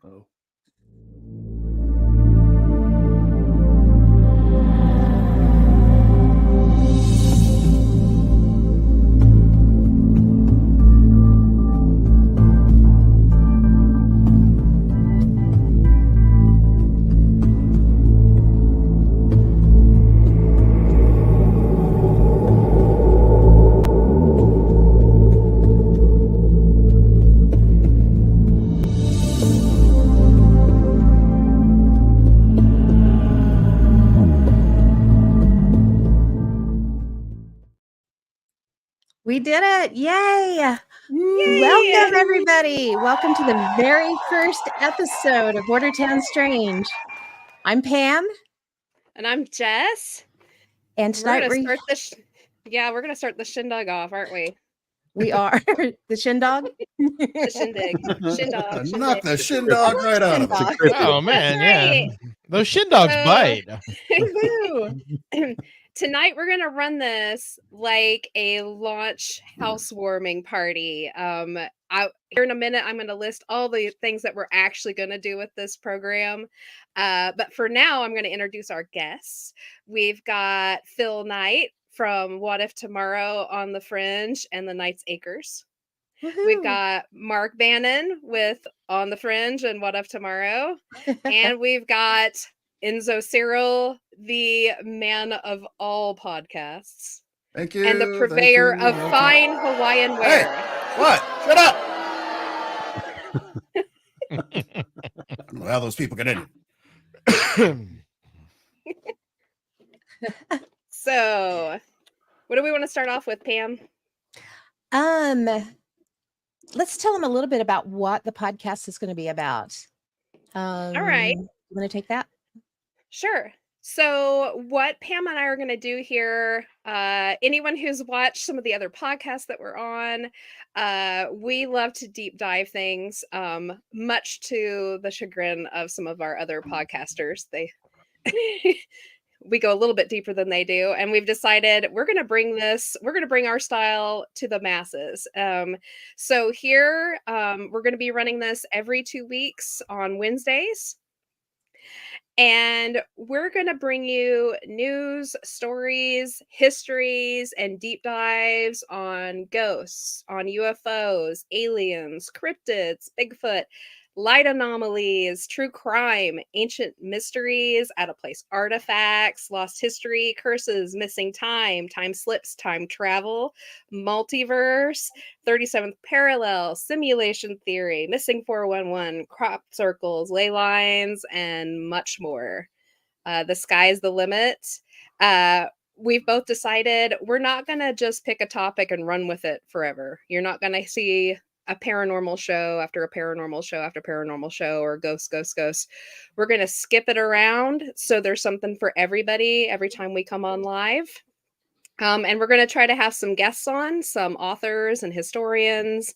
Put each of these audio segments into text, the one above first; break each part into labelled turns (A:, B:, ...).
A: Oh.
B: We did it. Yay.
C: Yay.
B: Welcome, everybody. Welcome to the very first episode of Bordertown Strange. I'm Pam.
C: And I'm Jess.
B: And tonight
C: we're going to start the shindig off, aren't we?
B: We are. The shindog?
C: The shindig. Shindog.
A: Knock the shindog right out of it.
D: Oh, man, yeah. Those shindogs bite.
C: Tonight, we're going to run this like a launch housewarming party. Here in a minute, I'm going to list all the things that we're actually going to do with this program. But for now, I'm going to introduce our guests. We've got Phil Knight from What If Tomorrow on the Fringe and the Knight's Acres.
B: Woo-hoo.
C: We've got Mark Bannon with On the Fringe and What If Tomorrow. And we've got Enzo Cyril, the man of all podcasts.
A: Thank you.
C: And the purveyor of fine Hawaiian wear.
A: Hey, what? Shut up! I don't know how those people get in.
C: So, what do we want to start off with, Pam?
B: Let's tell them a little bit about what the podcast is going to be about.
C: All right.
B: You want to take that?
C: Sure. So what Pam and I are going to do here, anyone who's watched some of the other podcasts that we're on, we love to deep dive things, much to the chagrin of some of our other podcasters. We go a little bit deeper than they do. And we've decided we're going to bring our style to the masses. So here, we're going to be running this every 2 weeks on Wednesdays. And we're going to bring you news, stories, histories, and deep dives on ghosts, on UFOs, aliens, cryptids, Bigfoot, light anomalies, true crime, ancient mysteries, out-of-place artifacts, lost history, curses, missing time, time slips, time travel, multiverse, 37th parallel, simulation theory, missing 411, crop circles, ley lines, and much more. The sky's the limit. We've both decided we're not going to just pick a topic and run with it forever. You're not going to see a paranormal show after a paranormal show after paranormal show, or ghost. We're going to skip it around so there's something for everybody every time we come on live. And we're going to try to have some guests on, some authors and historians,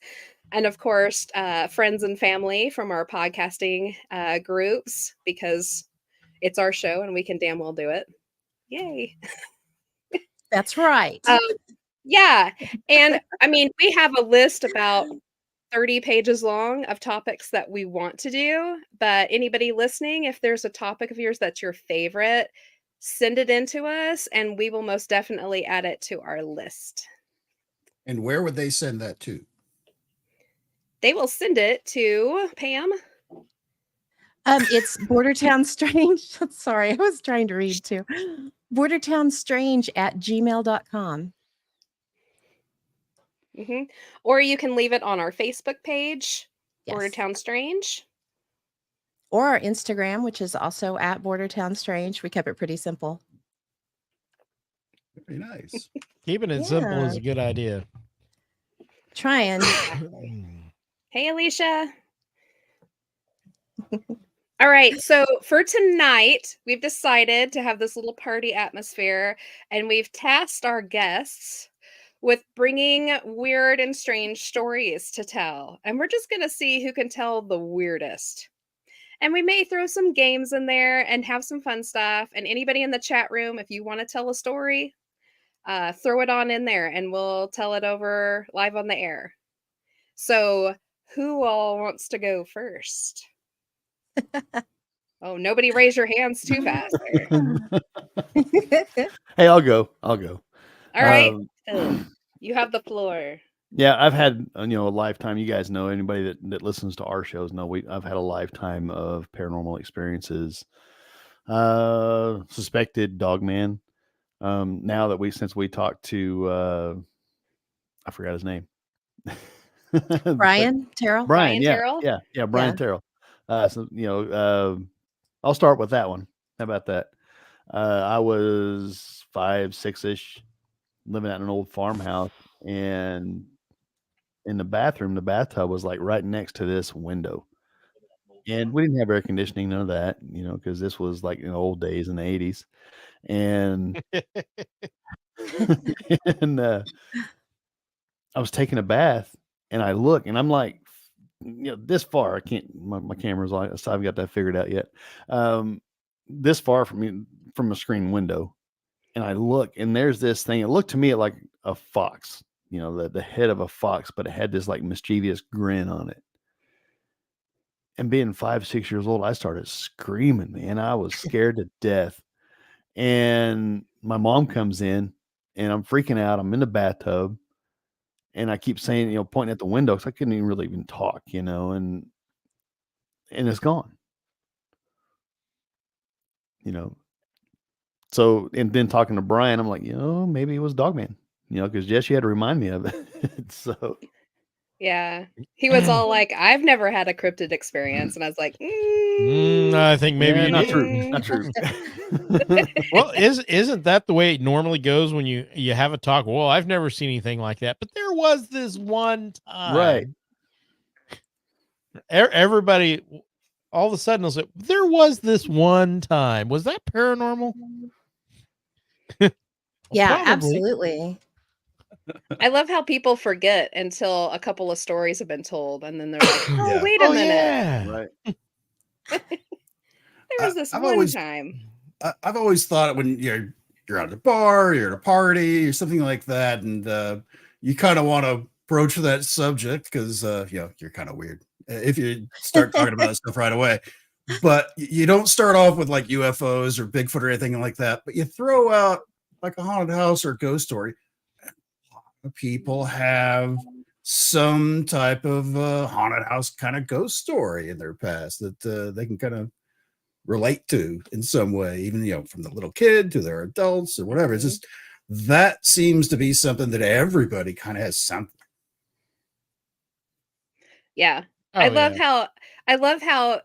C: and of course, friends and family from our podcasting groups, because it's our show and we can damn well do it. Yay.
B: That's right.
C: Yeah. And I mean, we have a list about 30 pages long of topics that we want to do, but anybody listening, if there's a topic of yours that's your favorite, send it in to us and we will most definitely add it to our list.
A: And where would they send that to?
C: They will send it to Pam.
B: It's Bordertown Strange. Sorry, I was trying to read too. BordertownStrange@gmail.com.
C: Mm-hmm. Or you can leave it on our Facebook page,
B: Yes.
C: Bordertown Strange.
B: Or our Instagram, which is also at Bordertown Strange. We kept it pretty simple.
A: Very nice.
D: Keeping it simple is a good idea.
B: Trying.
C: Hey, Alicia. All right, so for tonight, we've decided to have this little party atmosphere, and we've tasked our guests with bringing weird and strange stories to tell. And we're just going to see who can tell the weirdest. And we may throw some games in there and have some fun stuff. And anybody in the chat room, if you want to tell a story, throw it on in there and we'll tell it over live on the air. So who all wants to go first? Oh, nobody raise your hands too fast there.
E: Hey, I'll go. I'll go.
C: All right,
E: Um,
C: Phil, you have the floor.
E: Yeah, I've had a lifetime. You guys know, anybody that listens to our shows know I've had a lifetime of paranormal experiences. Suspected dogman. Now that since we talked to I forgot his name. But
B: Brian Terrell.
E: Brian,
C: Brian Terrell?
E: yeah, Brian
B: Yeah.
E: Terrell. So I'll start with that one. How about that? I was 5, 6-ish, living out in an old farmhouse, and in the bathroom, the bathtub was like right next to this window. And we didn't have air conditioning, none of that, because this was like in the old days in the 80s. And and I was taking a bath and I look and I'm like, this far. I can't, my camera's like, so I haven't got that figured out yet. This far from me, from a screen window. And I look and there's this thing. It looked to me like a fox, the head of a fox, but it had this like mischievous grin on it. And being 5, 6 years old, I started screaming, man. I was scared to death. And my mom comes in and I'm freaking out. I'm in the bathtub and I keep saying, pointing at the window because I couldn't even really talk, and it's gone. So, and then talking to Brian, I'm like, maybe it was Dogman, because Jess, you had to remind me of it. So,
C: Yeah. He was all like, I've never had a cryptid experience. And I was like,
D: I think maybe
E: yeah,
D: you
E: not
D: did.
E: true. Not true.
D: Well, isn't that the way it normally goes when you have a talk? Well, I've never seen anything like that, but there was this one time.
E: Right.
D: Everybody all of a sudden will say, there was this one time. Was that paranormal?
B: Yeah,
D: Probably.
B: absolutely.
C: I love how people forget until a couple of stories have been told. And then they're like, oh,
A: Yeah.
C: wait a minute.
D: Yeah.
E: Right.
C: There was this
A: I've
C: one
A: always-
C: time.
A: I've always thought when you're at a bar, you're at a party, or something like that, and you kind of want to broach that subject because you're kind of weird if you start talking about that stuff right away. But you don't start off with like UFOs or Bigfoot or anything like that. But you throw out like a haunted house or a ghost story. A lot of people have some type of haunted house kind of ghost story in their past that they can kind of relate to in some way, even from the little kid to their adults or whatever. It's just that seems to be something that everybody kind of has something.
C: Yeah.
D: Oh,
C: I love how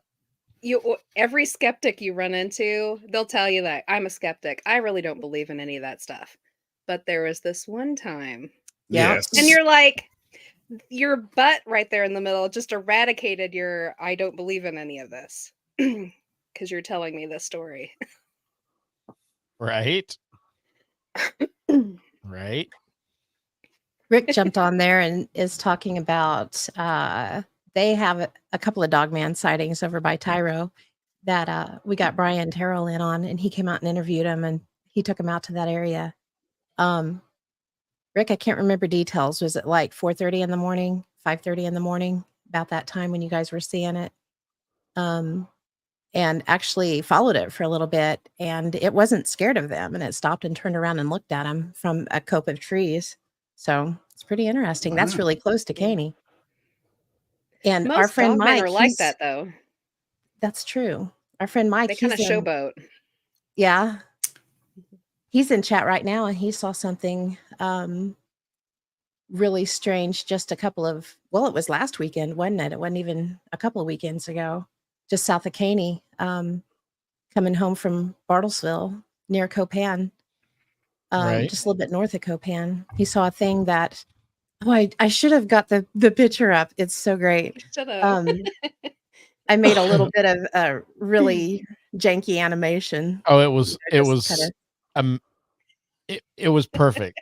C: every skeptic you run into, they'll tell you that I'm a skeptic. I really don't believe in any of that stuff. But there was this one time.
B: Yeah.
A: Yes.
C: And you're like, your butt right there in the middle just eradicated your I don't believe in any of this. Because you're telling me this story.
D: Right. Right.
B: Rick jumped on there and is talking about they have a couple of dogman sightings over by Tyro that we got Brian Terrell in on, and he came out and interviewed him, and he took him out to that area. Rick, I can't remember details. Was it like 4:30 in the morning, 5:30 in the morning, about that time when you guys were seeing it? And actually followed it for a little bit, and it wasn't scared of them, and it stopped and turned around and looked at him from a cope of trees. So it's pretty interesting. That's
A: Wow.
B: really close to Caney. And
C: Most
B: our friend
C: dogmen
B: Mike,
C: are like that, though.
B: That's true. Our friend Mike,
C: They kind of
B: he's in-
C: showboat.
B: Yeah. He's in chat right now, and he saw something really strange just it was last weekend, wasn't it? It wasn't even a couple of weekends ago, just south of Caney, coming home from Bartlesville near Copan,
D: Right.
B: just a little bit north of Copan. He saw a thing that, I should have got the picture up. It's so great.
C: Shut up.
B: I made a little bit of a really janky animation.
D: Oh, it was it was perfect.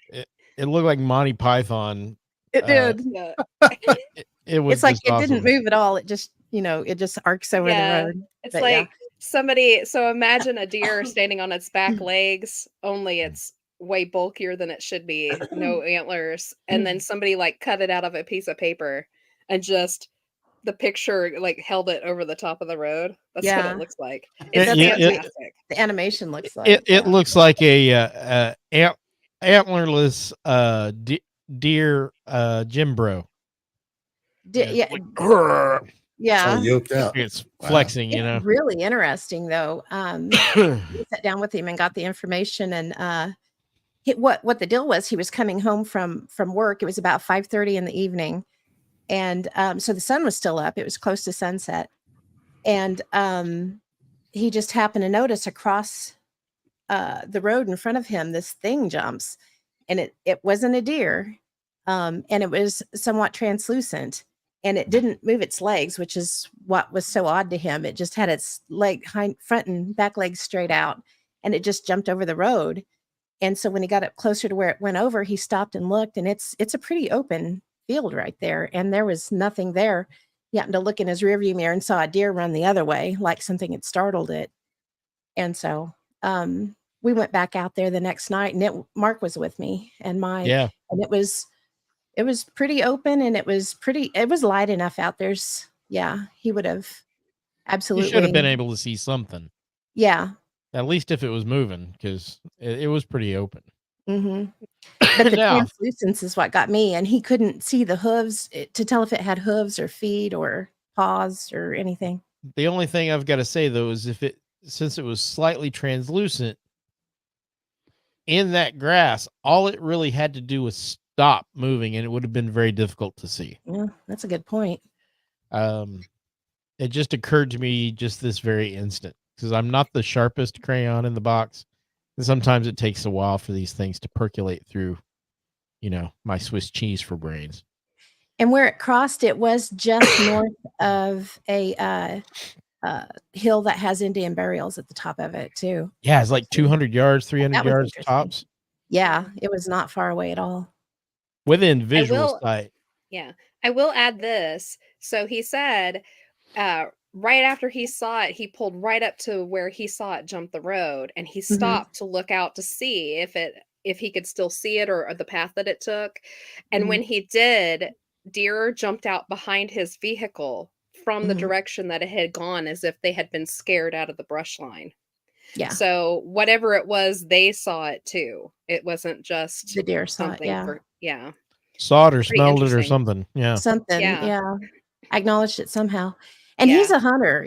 D: It looked like Monty Python.
B: It did.
C: Yeah.
D: It was
B: It's like
D: just
B: it
D: awesome.
B: didn't move at all. It just, it just arcs over
C: Yeah.
B: the road.
C: It's
B: But
C: like somebody, so imagine a deer standing on its back legs, only it's way bulkier than it should be, no antlers, and then somebody like cut it out of a piece of paper and just the picture like held it over the top of the road. That's what
B: Yeah.
C: it looks like.
D: It-
C: It's
D: yeah, it-
C: fantastic.
B: The animation looks like
D: It
B: yeah.
D: looks like a antlerless deer Jim Bro.
B: Yeah,
D: Like,
A: All
B: yeah.
A: yoked out.
D: it's
A: Wow.
D: flexing, you
B: It's
D: know.
B: really interesting though. We sat down with him and got the information, and what the deal was, he was coming home from work. It was about 5:30 in the evening, and so the sun was still up. It was close to sunset, and he just happened to notice across the road in front of him, this thing jumps, and it wasn't a deer, and it was somewhat translucent, and it didn't move its legs, which is what was so odd to him. It just had its front and back legs straight out, and it just jumped over the road. And so when he got up closer to where it went over, he stopped and looked, and it's a pretty open field right there, and there was nothing there. He happened to look in his rearview mirror and saw a deer run the other way, like something had startled it. And so we went back out there the next night, and Mark was with me, and
D: Yeah.
B: and it was pretty open, and it was light enough out there. Yeah, he would have
D: You should have
B: absolutely
D: been able to see something,
B: Yeah.
D: at least if it was moving, because it was pretty open.
B: hmm But the
D: Now,
B: translucence is what got me, and he couldn't see the hooves to tell if it had hooves or feet or paws or anything.
D: the only thing I've got to say though is since it was slightly translucent in that grass, all it really had to do was stop moving, and it would have been very difficult to see.
B: Yeah, that's a good point.
D: It just occurred to me just this very instant, because I'm not the sharpest crayon in the box, and sometimes it takes a while for these things to percolate through, my Swiss cheese for brains.
B: And where it crossed, it was just north of a hill that has Indian burials at the top of it too.
D: Yeah, it's like 200 yards, 300
B: That was
D: yards
B: interesting.
D: tops,
B: Yeah, it was not far away at all.
D: within visual
C: will-
D: sight.
C: Yeah. I will add this. So he said, right after he saw it, he pulled right up to where he saw it jump the road, and he stopped to look out to see if he could still see it or the path that it took. And
B: Mhm.
C: when he did, deer jumped out behind his vehicle from the
B: Mhm.
C: direction that it had gone, as if they had been scared out of the brush line.
B: Yeah,
C: So whatever it was, they saw it too. It wasn't just
B: the deer saw it.
C: something
B: Yeah,
C: yeah.
D: Saw it or
C: Pretty
D: smelled it or
C: interesting.
D: something. Yeah.
B: something.
C: Yeah.
B: Yeah, acknowledged it somehow. And he's
C: Yeah.
B: a hunter.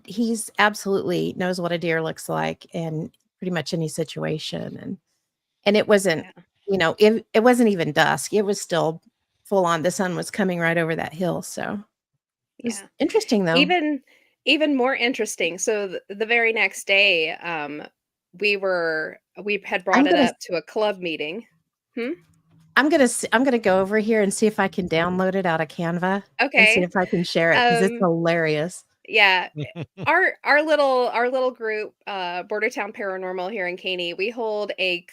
B: He's absolutely knows what a deer looks like in pretty much any situation. And it wasn't,
C: Yeah.
B: It wasn't even dusk. It was still full on. The sun was coming right over that hill. So it was
C: Yeah.
B: interesting though.
C: Even more interesting. So the very next day, we had brought it up to a club meeting.
B: I'm gonna go over here and see if I can download it out of Canva and see
C: Okay.
B: if I can share it because it's hilarious.
C: Yeah. Our little group, Bordertown Paranormal here in Caney, we hold a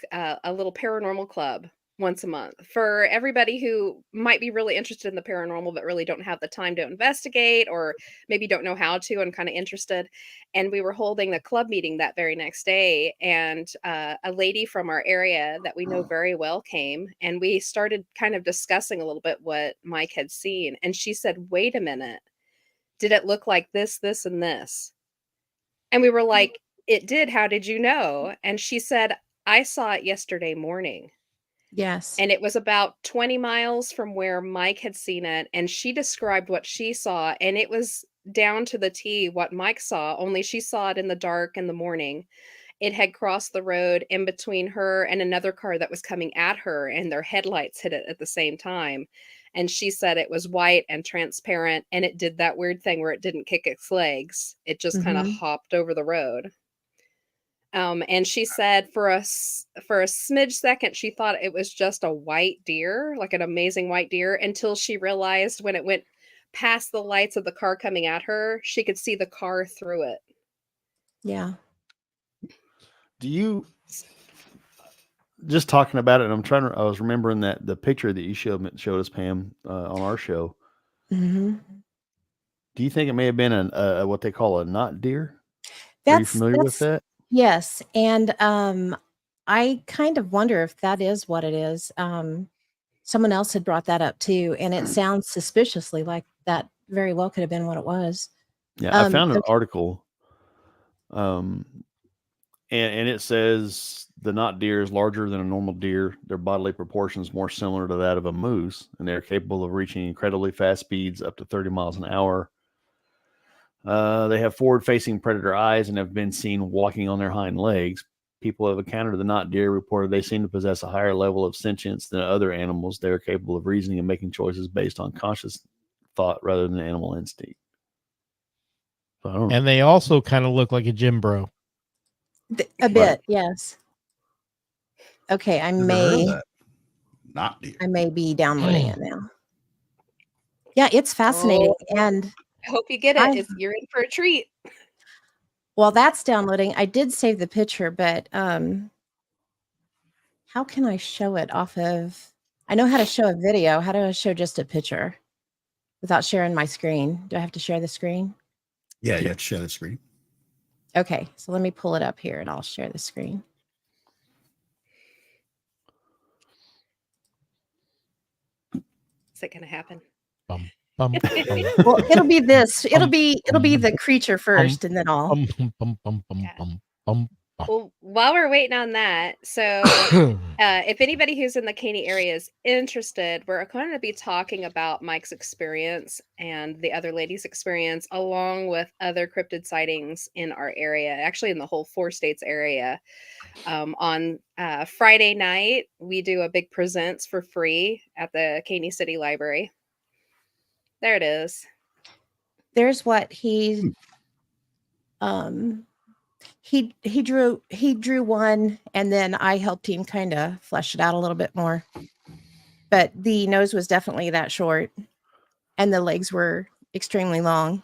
C: little paranormal club once a month for everybody who might be really interested in the paranormal but really don't have the time to investigate, or maybe don't know how to and kind of interested. And we were holding a club meeting that very next day, and a lady from our area that we know very well came, and we started kind of discussing a little bit what Mike had seen, and she said, "Wait a minute. Did it look like this, this, and this?" And we were like, "It did. How did you know?" And she said, "I saw it yesterday morning."
B: Yes.
C: And it was about 20 miles from where Mike had seen it. And she described what she saw. And it was down to the T what Mike saw, only she saw it in the dark in the morning. It had crossed the road in between her and another car that was coming at her, and their headlights hit it at the same time. And she said it was white and transparent, and it did that weird thing where it didn't kick its legs. It just kind of hopped over the road. And she said for a smidge second, she thought it was just a white deer, like an amazing white deer, until she realized when it went past the lights of the car coming at her, she could see the car through it.
B: Yeah.
E: Do you just talking about it? And I was remembering that the picture that you showed us, Pam, on our show.
B: hmm
E: Do you think it may have been a what they call a knot deer? Are you
B: That's
E: familiar with that?
B: Yes, and I kind of wonder if that is what it is. Someone else had brought that up too, and it sounds suspiciously like that very well could have been what it was.
E: Yeah, I found an
B: okay.
E: article, and it says the knot deer is larger than a normal deer. Their bodily proportions more similar to that of a moose, and they're capable of reaching incredibly fast speeds up to 30 miles an hour. They have forward-facing predator eyes and have been seen walking on their hind legs. People who have encountered the knot deer reported they seem to possess a higher level of sentience than other animals. They are capable of reasoning and making choices based on conscious thought rather than animal instinct. So I don't know.
D: And they also kind of look like a gym bro.
B: A bit, yes. Okay, I
A: Never heard of
B: may
A: that. Not deer.
B: I may be downloading it now. Yeah, it's fascinating.
C: Oh.
B: And
C: I hope you get it. You're in for a treat.
B: while that's downloading, I did save the picture, but how can I show it off of? I know how to show a video. How do I show just a picture without sharing my screen? Do I have to share the screen?
A: Yeah, you have to share the screen.
B: Okay, so let me pull it up here and I'll share the screen.
C: Is it going to happen?
D: Bum, bum, bum,
B: Well, it'll be this. It'll be the creature first, and then I'll.
D: bum, bum, bum, bum,
C: Yeah.
D: bum, bum, bum.
C: Well, while we're waiting on that, so if anybody who's in the Caney area is interested, we're going to be talking about Mike's experience and the other lady's experience, along with other cryptid sightings in our area, actually in the whole 4 states area. On Friday night, we do a big presents for free at the Caney City Library. There it is.
B: There's what he he drew one, and then I helped him kind of flesh it out a little bit more. But the nose was definitely that short, and the legs were extremely long.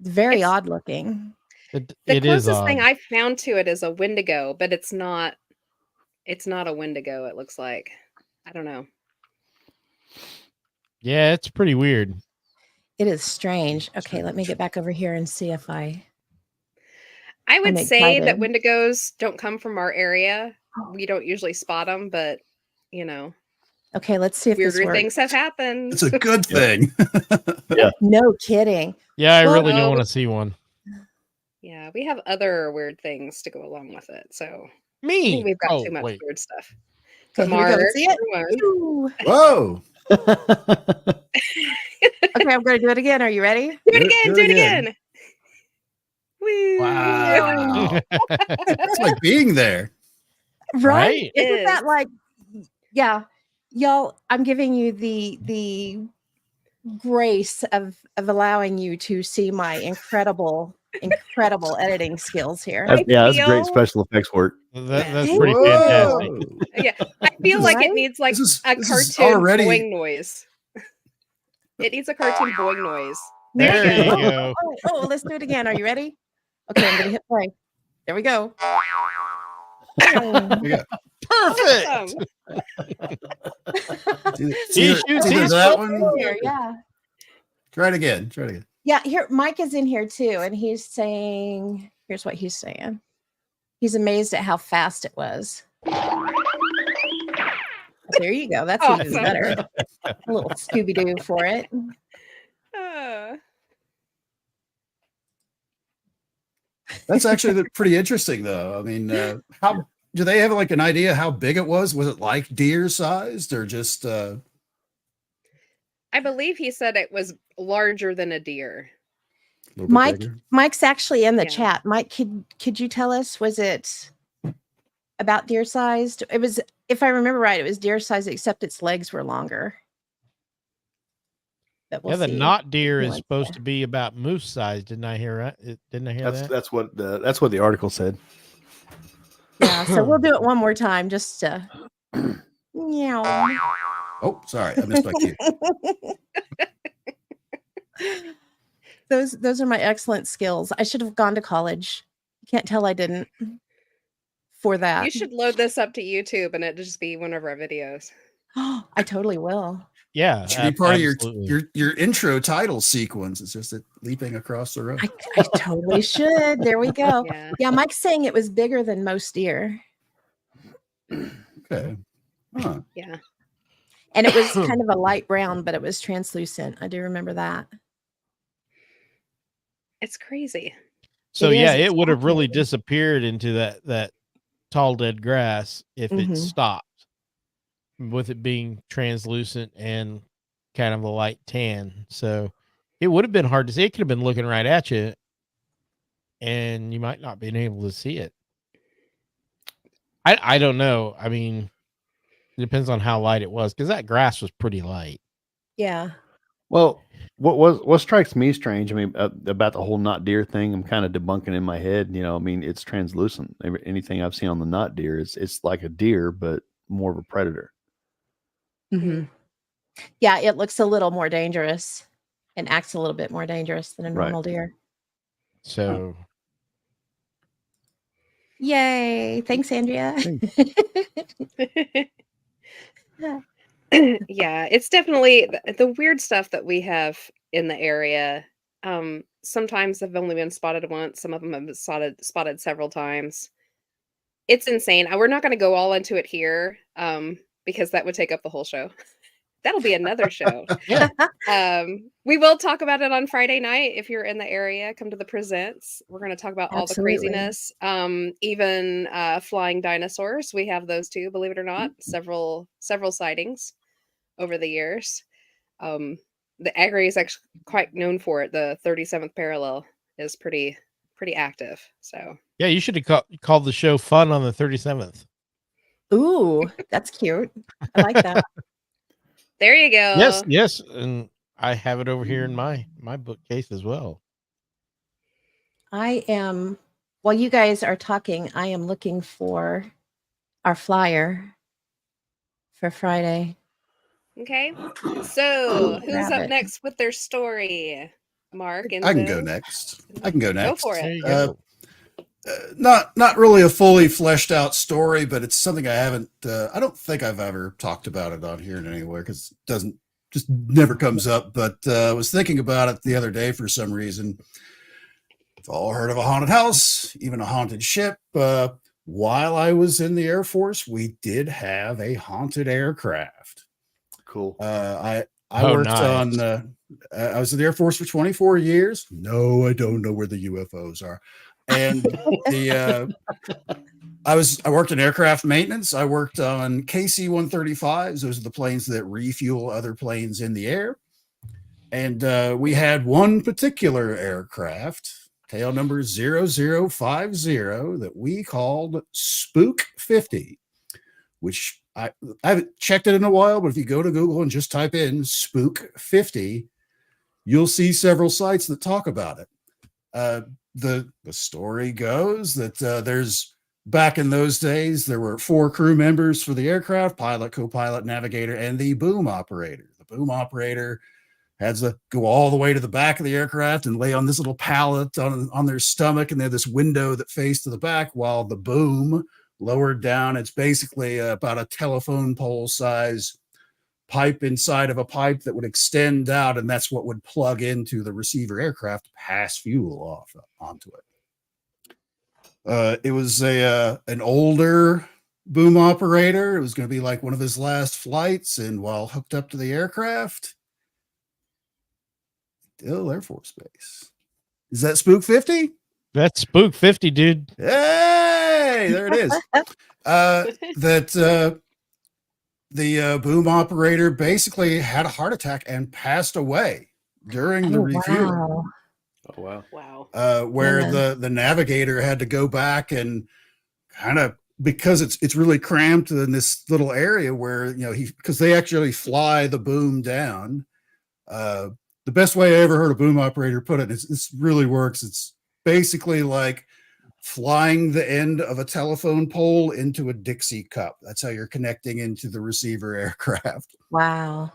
B: Very odd looking.
C: The
D: It is
C: closest thing
D: odd.
C: I found to it is a Wendigo, but it's not a Wendigo, it looks like. I don't know.
D: Yeah, it's pretty weird.
B: It is strange. Okay, let me get back over here and see if I
C: would
B: I'm
C: say that
B: excited.
C: Wendigos don't come from our area. We don't usually spot them, but you know,
B: Okay, let's see if this
C: weirder
B: works.
C: things have happened.
A: It's a good thing.
B: No kidding.
D: Yeah, I
B: Well,
D: really do
C: no.
D: want to see one.
C: Yeah, we have other weird things to go along with it. So I
D: Me?
C: think we've got
D: Oh,
C: too much
D: wait.
C: weird stuff.
B: Okay, here we go. See it?
C: Mark,
B: Ooh.
A: Whoa.
B: Okay, I'm going to do it again. Are you ready?
C: Do it again. Woo.
A: Wow. It's like being there.
B: Right?
C: It
B: Isn't
C: is.
B: that like, yeah, y'all, I'm giving you the grace of allowing you to see my incredible editing skills here.
E: That's great
C: feel-
E: special effects work.
D: That's
B: Hey.
D: pretty fantastic.
A: Whoa.
C: Yeah, I feel like
B: Right?
C: it needs like
A: This
C: a
A: is
C: cartoon
A: already-
C: boing noise. It needs a cartoon boing noise.
D: There you go.
B: Oh, let's do it again. Are you ready? Okay, I'm going to hit play. There we go.
A: Yeah.
D: Perfect.
C: Awesome.
A: See,
D: He shoots his
A: that
D: foot.
A: one.
B: Here, yeah.
A: Try it again. Try it again.
B: Yeah, here Mike is in here too, and he's saying, here's what he's saying. He's amazed at how fast it was. There you go. That's even
C: Awesome.
B: better. A little Scooby-Doo for it.
A: That's actually pretty interesting, though. I mean, how do they have like an idea how big it was? Was it like deer sized or just?
C: I believe he said it was larger than a deer.
A: A little bit
B: Mike,
A: bigger?
B: Mike's actually in the
C: Yeah.
B: chat. Mike, could you tell us, was it about deer sized? It was, if I remember right, it was deer sized, except its legs were longer. But we'll
D: Yeah, the
B: see.
D: knot deer
B: Who
D: is
B: wants
D: supposed
B: to-
D: to be about moose size. Didn't I hear that? Didn't I hear that?
E: That's what the article said.
B: Yeah, so we'll do it one more time just to meow.
A: Oh, sorry, I missed my cue.
B: Those are my excellent skills. I should have gone to college. You can't tell I didn't for that.
C: You should load this up to YouTube and it just be one of our videos.
B: I totally will.
D: Yeah,
A: It should be part of
D: absolutely.
A: your intro title sequence. It's just it leaping across the road.
B: I totally should. There we go.
C: Yeah.
B: Yeah, Mike's saying it was bigger than most deer.
A: Okay. Huh.
C: Yeah.
B: And it was kind of a light brown, but it was translucent. I do remember that.
C: It's crazy.
D: So
B: It is,
D: yeah,
B: it's
D: it would have really
B: fascinating.
D: disappeared into that tall dead grass if it
B: Mhm.
D: stopped, with it being translucent and kind of a light tan. So it would have been hard to see. It could have been looking right at you, and you might not been able to see it. I don't know. I mean, it depends on how light it was, because that grass was pretty light.
B: Yeah.
E: Well, what strikes me strange, I mean, about the whole not deer thing, I'm kind of debunking in my head. You know, I mean, it's translucent. Anything I've seen on the not deer is it's like a deer, but more of a predator.
B: Mhm. Yeah, it looks a little more dangerous and acts a little bit more dangerous than a
E: Right.
B: normal deer.
D: So
B: Yay. Thanks, Andrea.
C: Yeah, it's definitely the weird stuff that we have in the area. Sometimes have only been spotted once. Some of them have been spotted several times. It's insane. We're not going to go all into it here, because that would take up the whole show. That'll be another show.
D: yeah,
C: We will talk about it on Friday night. If you're in the area, come to the presents. We're going to talk about all the
B: Absolutely.
C: craziness. Even flying dinosaurs. We have those too, believe it or not. Several sightings over the years. The area is actually quite known for it. The 37th parallel is pretty active. So
D: yeah, you should have called the show "Fun on the 37th."
B: Ooh, that's cute. I like that.
C: there you go.
D: Yes, and I have it over here in my bookcase as well.
B: I am, while you guys are talking, I am looking for our flyer for Friday.
C: Okay. So who's
B: Grab
C: up
B: it.
C: next with their story? Mark and
A: I can go next. I can go next.
C: Go for
D: There
C: it.
D: you go.
A: Not really a fully fleshed out story, but it's something I haven't. I don't think I've ever talked about it on here in anywhere because it doesn't just never comes up. But I was thinking about it the other day for some reason. We've all heard of a haunted house, even a haunted ship. While I was in the Air Force, we did have a haunted aircraft.
E: Cool.
A: I
D: Oh,
A: worked
D: nice.
A: on. I was in the Air Force for 24 years. No, I don't know where the UFOs are. And the I worked in aircraft maintenance. I worked on KC-135s. Those are the planes that refuel other planes in the air. And we had one particular aircraft, tail number 0050, that we called Spook 50, which I haven't checked it in a while, but if you go to Google and just type in Spook 50, you'll see several sites that talk about it. The story goes that there's back in those days, there were 4 crew members for the aircraft: pilot, co-pilot, navigator, and the boom operator. The boom operator had to go all the way to the back of the aircraft and lay on this little pallet on their stomach, and they had this window that faced to the back, while the boom lowered down. It's basically about a telephone pole size pipe inside of a pipe that would extend out, and that's what would plug into the receiver aircraft to pass fuel off onto it. It was an older boom operator. It was going to be like one of his last flights, and while hooked up to the aircraft, Dill Air Force Base. Is that Spook 50?
D: That's Spook 50, dude.
A: Hey, there it is. The boom operator basically had a heart attack and passed away during the refuel.
B: Wow.
E: Oh wow.
C: Wow.
A: Where
B: Yeah.
A: the navigator had to go back and kind of, because it's really cramped in this little area where, because they actually fly the boom down. The best way I ever heard a boom operator put it is, this really works. It's basically like flying the end of a telephone pole into a Dixie cup. That's how you're connecting into the receiver aircraft.
B: Wow.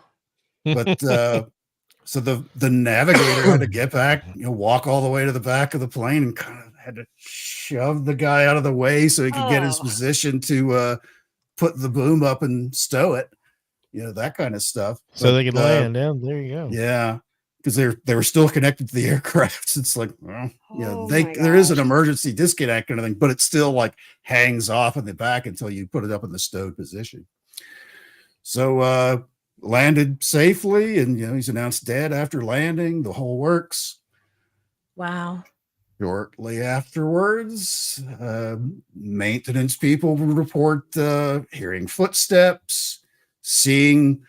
A: But so the navigator had to get back, walk all the way to the back of the plane, and kind of had to shove the guy out of the way so he could get his position to put the boom up and stow it. That kind of stuff.
D: So they could land. Yeah, there you go.
A: Yeah, because they were still connected to the aircraft. It's like, well,
C: Oh
A: there is an
C: gosh.
A: emergency disconnect and everything, but it still like hangs off in the back until you put it up in the stowed position. So landed safely, and he's announced dead after landing, the whole works.
B: Wow.
A: Shortly afterwards, maintenance people would report hearing footsteps, seeing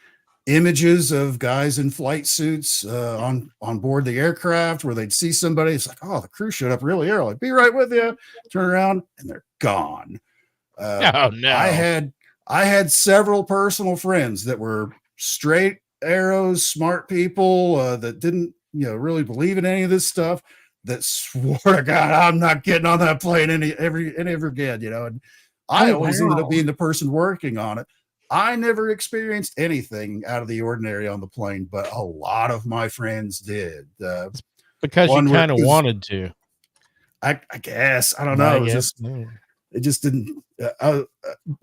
A: images of guys in flight suits on board the aircraft, where they'd see somebody. It's like, oh, the crew showed up really early. Be right with you. Turn around and they're gone.
D: Oh no.
A: I had several personal friends that were straight arrows, smart people that didn't really believe in any of this stuff, that swore to God, I'm not getting on that plane ever again. And I always ended up being the person working on it. I never experienced anything out of the ordinary on the plane, but a lot of my friends did.
D: Because you kind of wanted to.
A: I guess. I don't know. It just didn't. I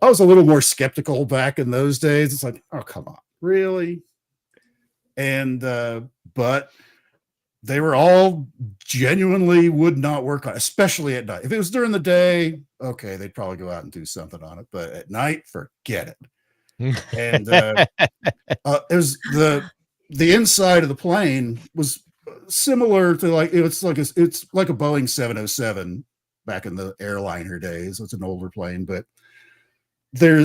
A: was a little more skeptical back in those days. It's like, oh, come on, really? And but they were all genuinely would not work on it, especially at night. If it was during the day, okay, they'd probably go out and do something on it. But at night, forget it. And it was the inside of the plane was similar to it's like a Boeing 707 back in the airliner days. It's an older plane, but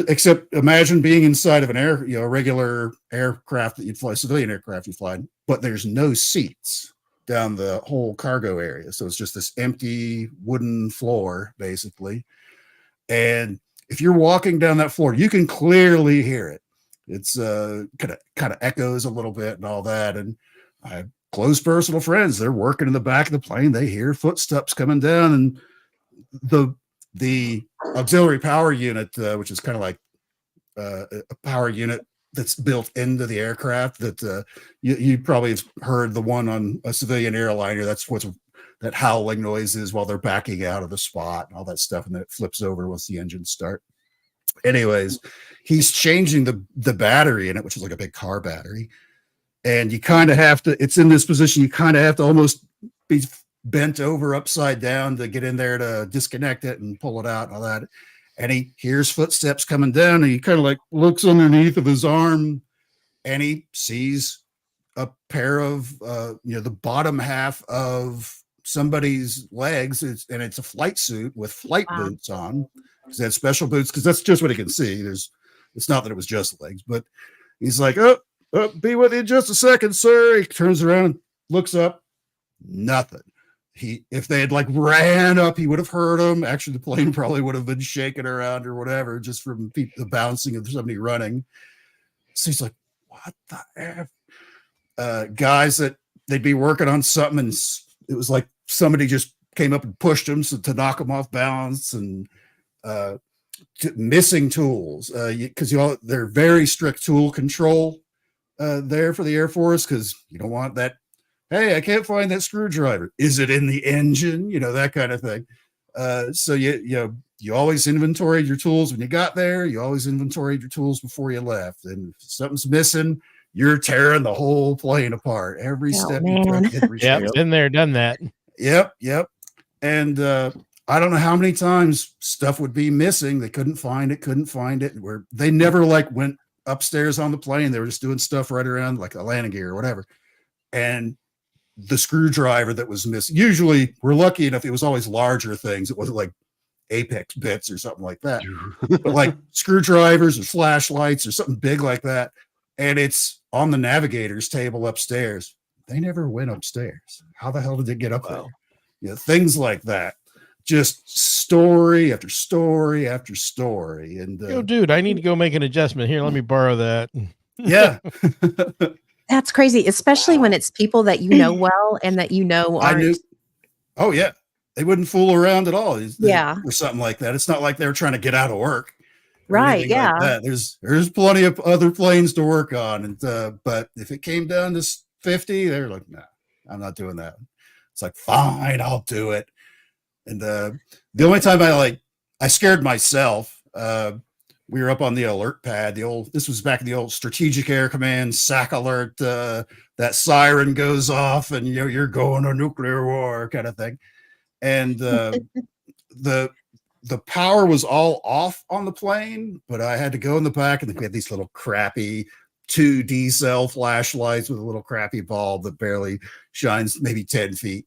A: except imagine being inside of an a regular aircraft that you'd fly, civilian aircraft you fly, but there's no seats down the whole cargo area. So it's just this empty wooden floor, basically. And if you're walking down that floor, you can clearly hear it. It's kind of echoes a little bit and all that. And I have close personal friends. They're working in the back of the plane. They hear footsteps coming down, and the auxiliary power unit, which is kind of like a power unit that's built into the aircraft, that you probably have heard the one on a civilian airliner. That's that howling noise is while they're backing out of the spot and all that stuff, and then it flips over once the engines start. Anyways, he's changing the battery in it, which is like a big car battery, and you kind of have to. It's in this position. You kind of have to almost be bent over upside down to get in there to disconnect it and pull it out and all that. And he hears footsteps coming down, and he kind of like looks underneath of his arm, and he sees a pair of the bottom half of somebody's legs, and it's a flight suit with flight boots on, because they had special boots, because that's just what he can see. It's not that it was just legs, but he's like, oh, be with you in just a second, sir. He turns around, looks up, nothing. If they had like ran up, he would have heard them. Actually, the plane probably would have been shaking around or whatever, just from the bouncing of somebody running. So he's like, what the F? Guys that they'd be working on something, and it was like somebody just came up and pushed them to knock them off balance, and missing tools, because they're very strict tool control there for the Air Force, because you don't want that. Hey, I can't find that screwdriver. Is it in the engine? That kind of thing. So you always inventoried your tools when you got there. You always inventoried your tools before you left. And if something's missing, you're tearing the whole plane apart. Every step you took.
D: Yep, been there, done that.
A: Yep. And I don't know how many times stuff would be missing. They couldn't find it. Where they never went upstairs on the plane. They were just doing stuff right around like a landing gear or whatever. And the screwdriver that was missing, usually we're lucky enough, it was always larger things. It wasn't like Apex bits or something like that, but like screwdrivers or flashlights or something big like that. And it's on the navigator's table upstairs. They never went upstairs. How the hell did it get up there? Things like that. Just story after story after story. And
D: dude, I need to go make an adjustment here. Let me borrow that.
A: Yeah.
B: That's crazy, especially when it's people that you know well and that aren't.
A: Oh yeah, they wouldn't fool around at all.
B: Or
A: something like that. It's not like they were trying to get out of work,
B: right? Yeah,
A: like there's plenty of other planes to work on, and but if it came down to 50, they're like, no, I'm not doing that. It's like, fine, I'll do it. And the only time I scared myself. We were up on the alert pad. This was back in the old Strategic Air Command SAC alert. That siren goes off, and you're going to nuclear war kind of thing. And the power was all off on the plane, but I had to go in the back, and we had these little crappy two D-cell flashlights with a little crappy bulb that barely shines maybe 10 feet.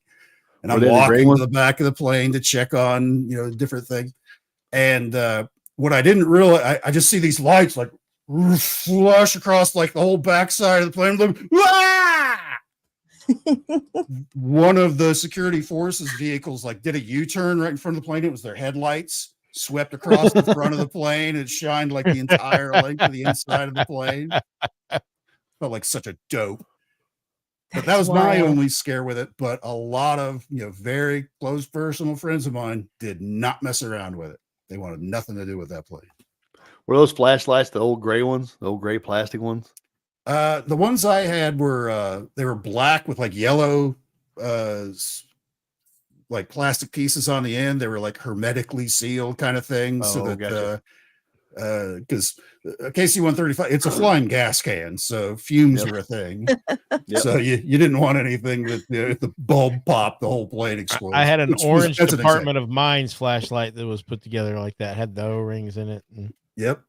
A: And
E: Were
A: I'm
E: they the gray
A: walking to
E: ones?
A: the back of the plane to check on, different things. And what I didn't realize, I just see these lights like flush across like the whole backside of the plane. One of the security forces vehicles like did a U-turn right in front of the plane. It was their headlights swept across the front of the plane. It shined like the entire length of the inside of the plane. Felt like such a dope. But that was my only scare with it. But a lot of very close personal friends of mine did not mess around with it. They wanted nothing to do with that plane.
E: Were those flashlights the old gray ones, the old gray plastic ones?
A: The ones I had were they were black with like yellow like plastic pieces on the end. They were like hermetically sealed kind of things, so that
E: gotcha.
A: Because KC-135, it's a flying gas can, so fumes were a thing. So you didn't want anything that if the bulb popped, the whole plane explodes.
D: I had an orange Department of Mines flashlight that was put together like that, had the O-rings in it. And...
A: Yep.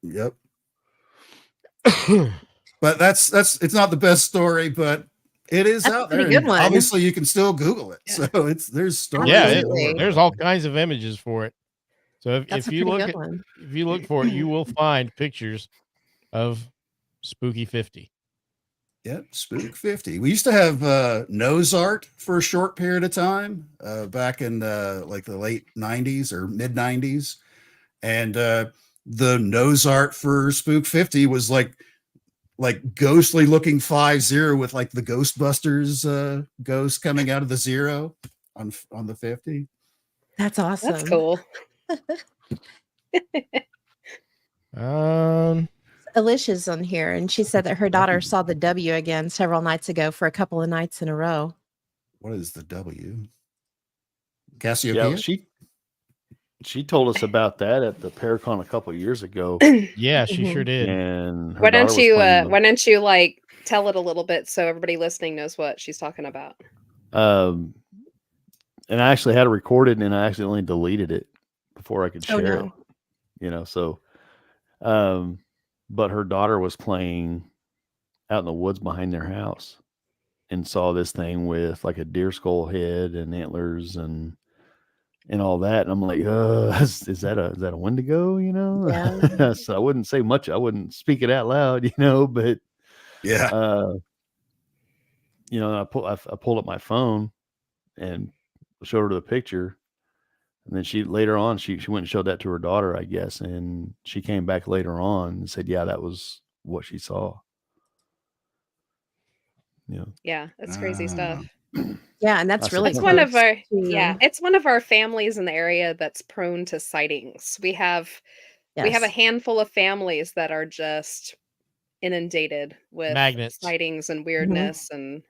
A: But that's it's not the best story, but it is out there.
B: Good one.
A: Obviously, you can still Google it. So there's stories.
D: Yeah, there's all kinds of images for it. So if you look for it, you will find pictures of Spooky 50.
A: Yep, Spook 50. We used to have nose art for a short period of time back in like the late 90s or mid 90s. And the nose art for Spook 50 was like ghostly looking 50 with like the Ghostbusters ghost coming out of the 0 on the 50.
B: That's awesome.
C: That's cool.
B: Alicia's on here, and she said that her daughter saw the W again several nights ago for a couple of nights in a row.
A: What is the W? Cassiopeia?
E: Yeah, she told us about that at the Paracon a couple of years ago.
D: Yeah, she sure did.
E: And
C: why don't you like tell it a little bit so everybody listening knows what she's talking about?
E: And I actually had it recorded, and I accidentally deleted it before I could share it. So but her daughter was playing out in the woods behind their house and saw this thing with like a deer skull head and antlers and all that. And I'm like, is that a Wendigo,
B: Yeah.
E: So I wouldn't say much. I wouldn't speak it out loud, but
A: yeah.
E: I pulled up my phone and showed her the picture. And then she later on, she went and showed that to her daughter, I guess. And she came back later on and said, yeah, that was what she saw.
C: Yeah, that's crazy stuff.
B: Yeah, and that's really
C: it's one of our it's one of our families in the area that's prone to sightings. We have a handful of families that are just inundated with
D: magnets,
C: sightings and weirdness, and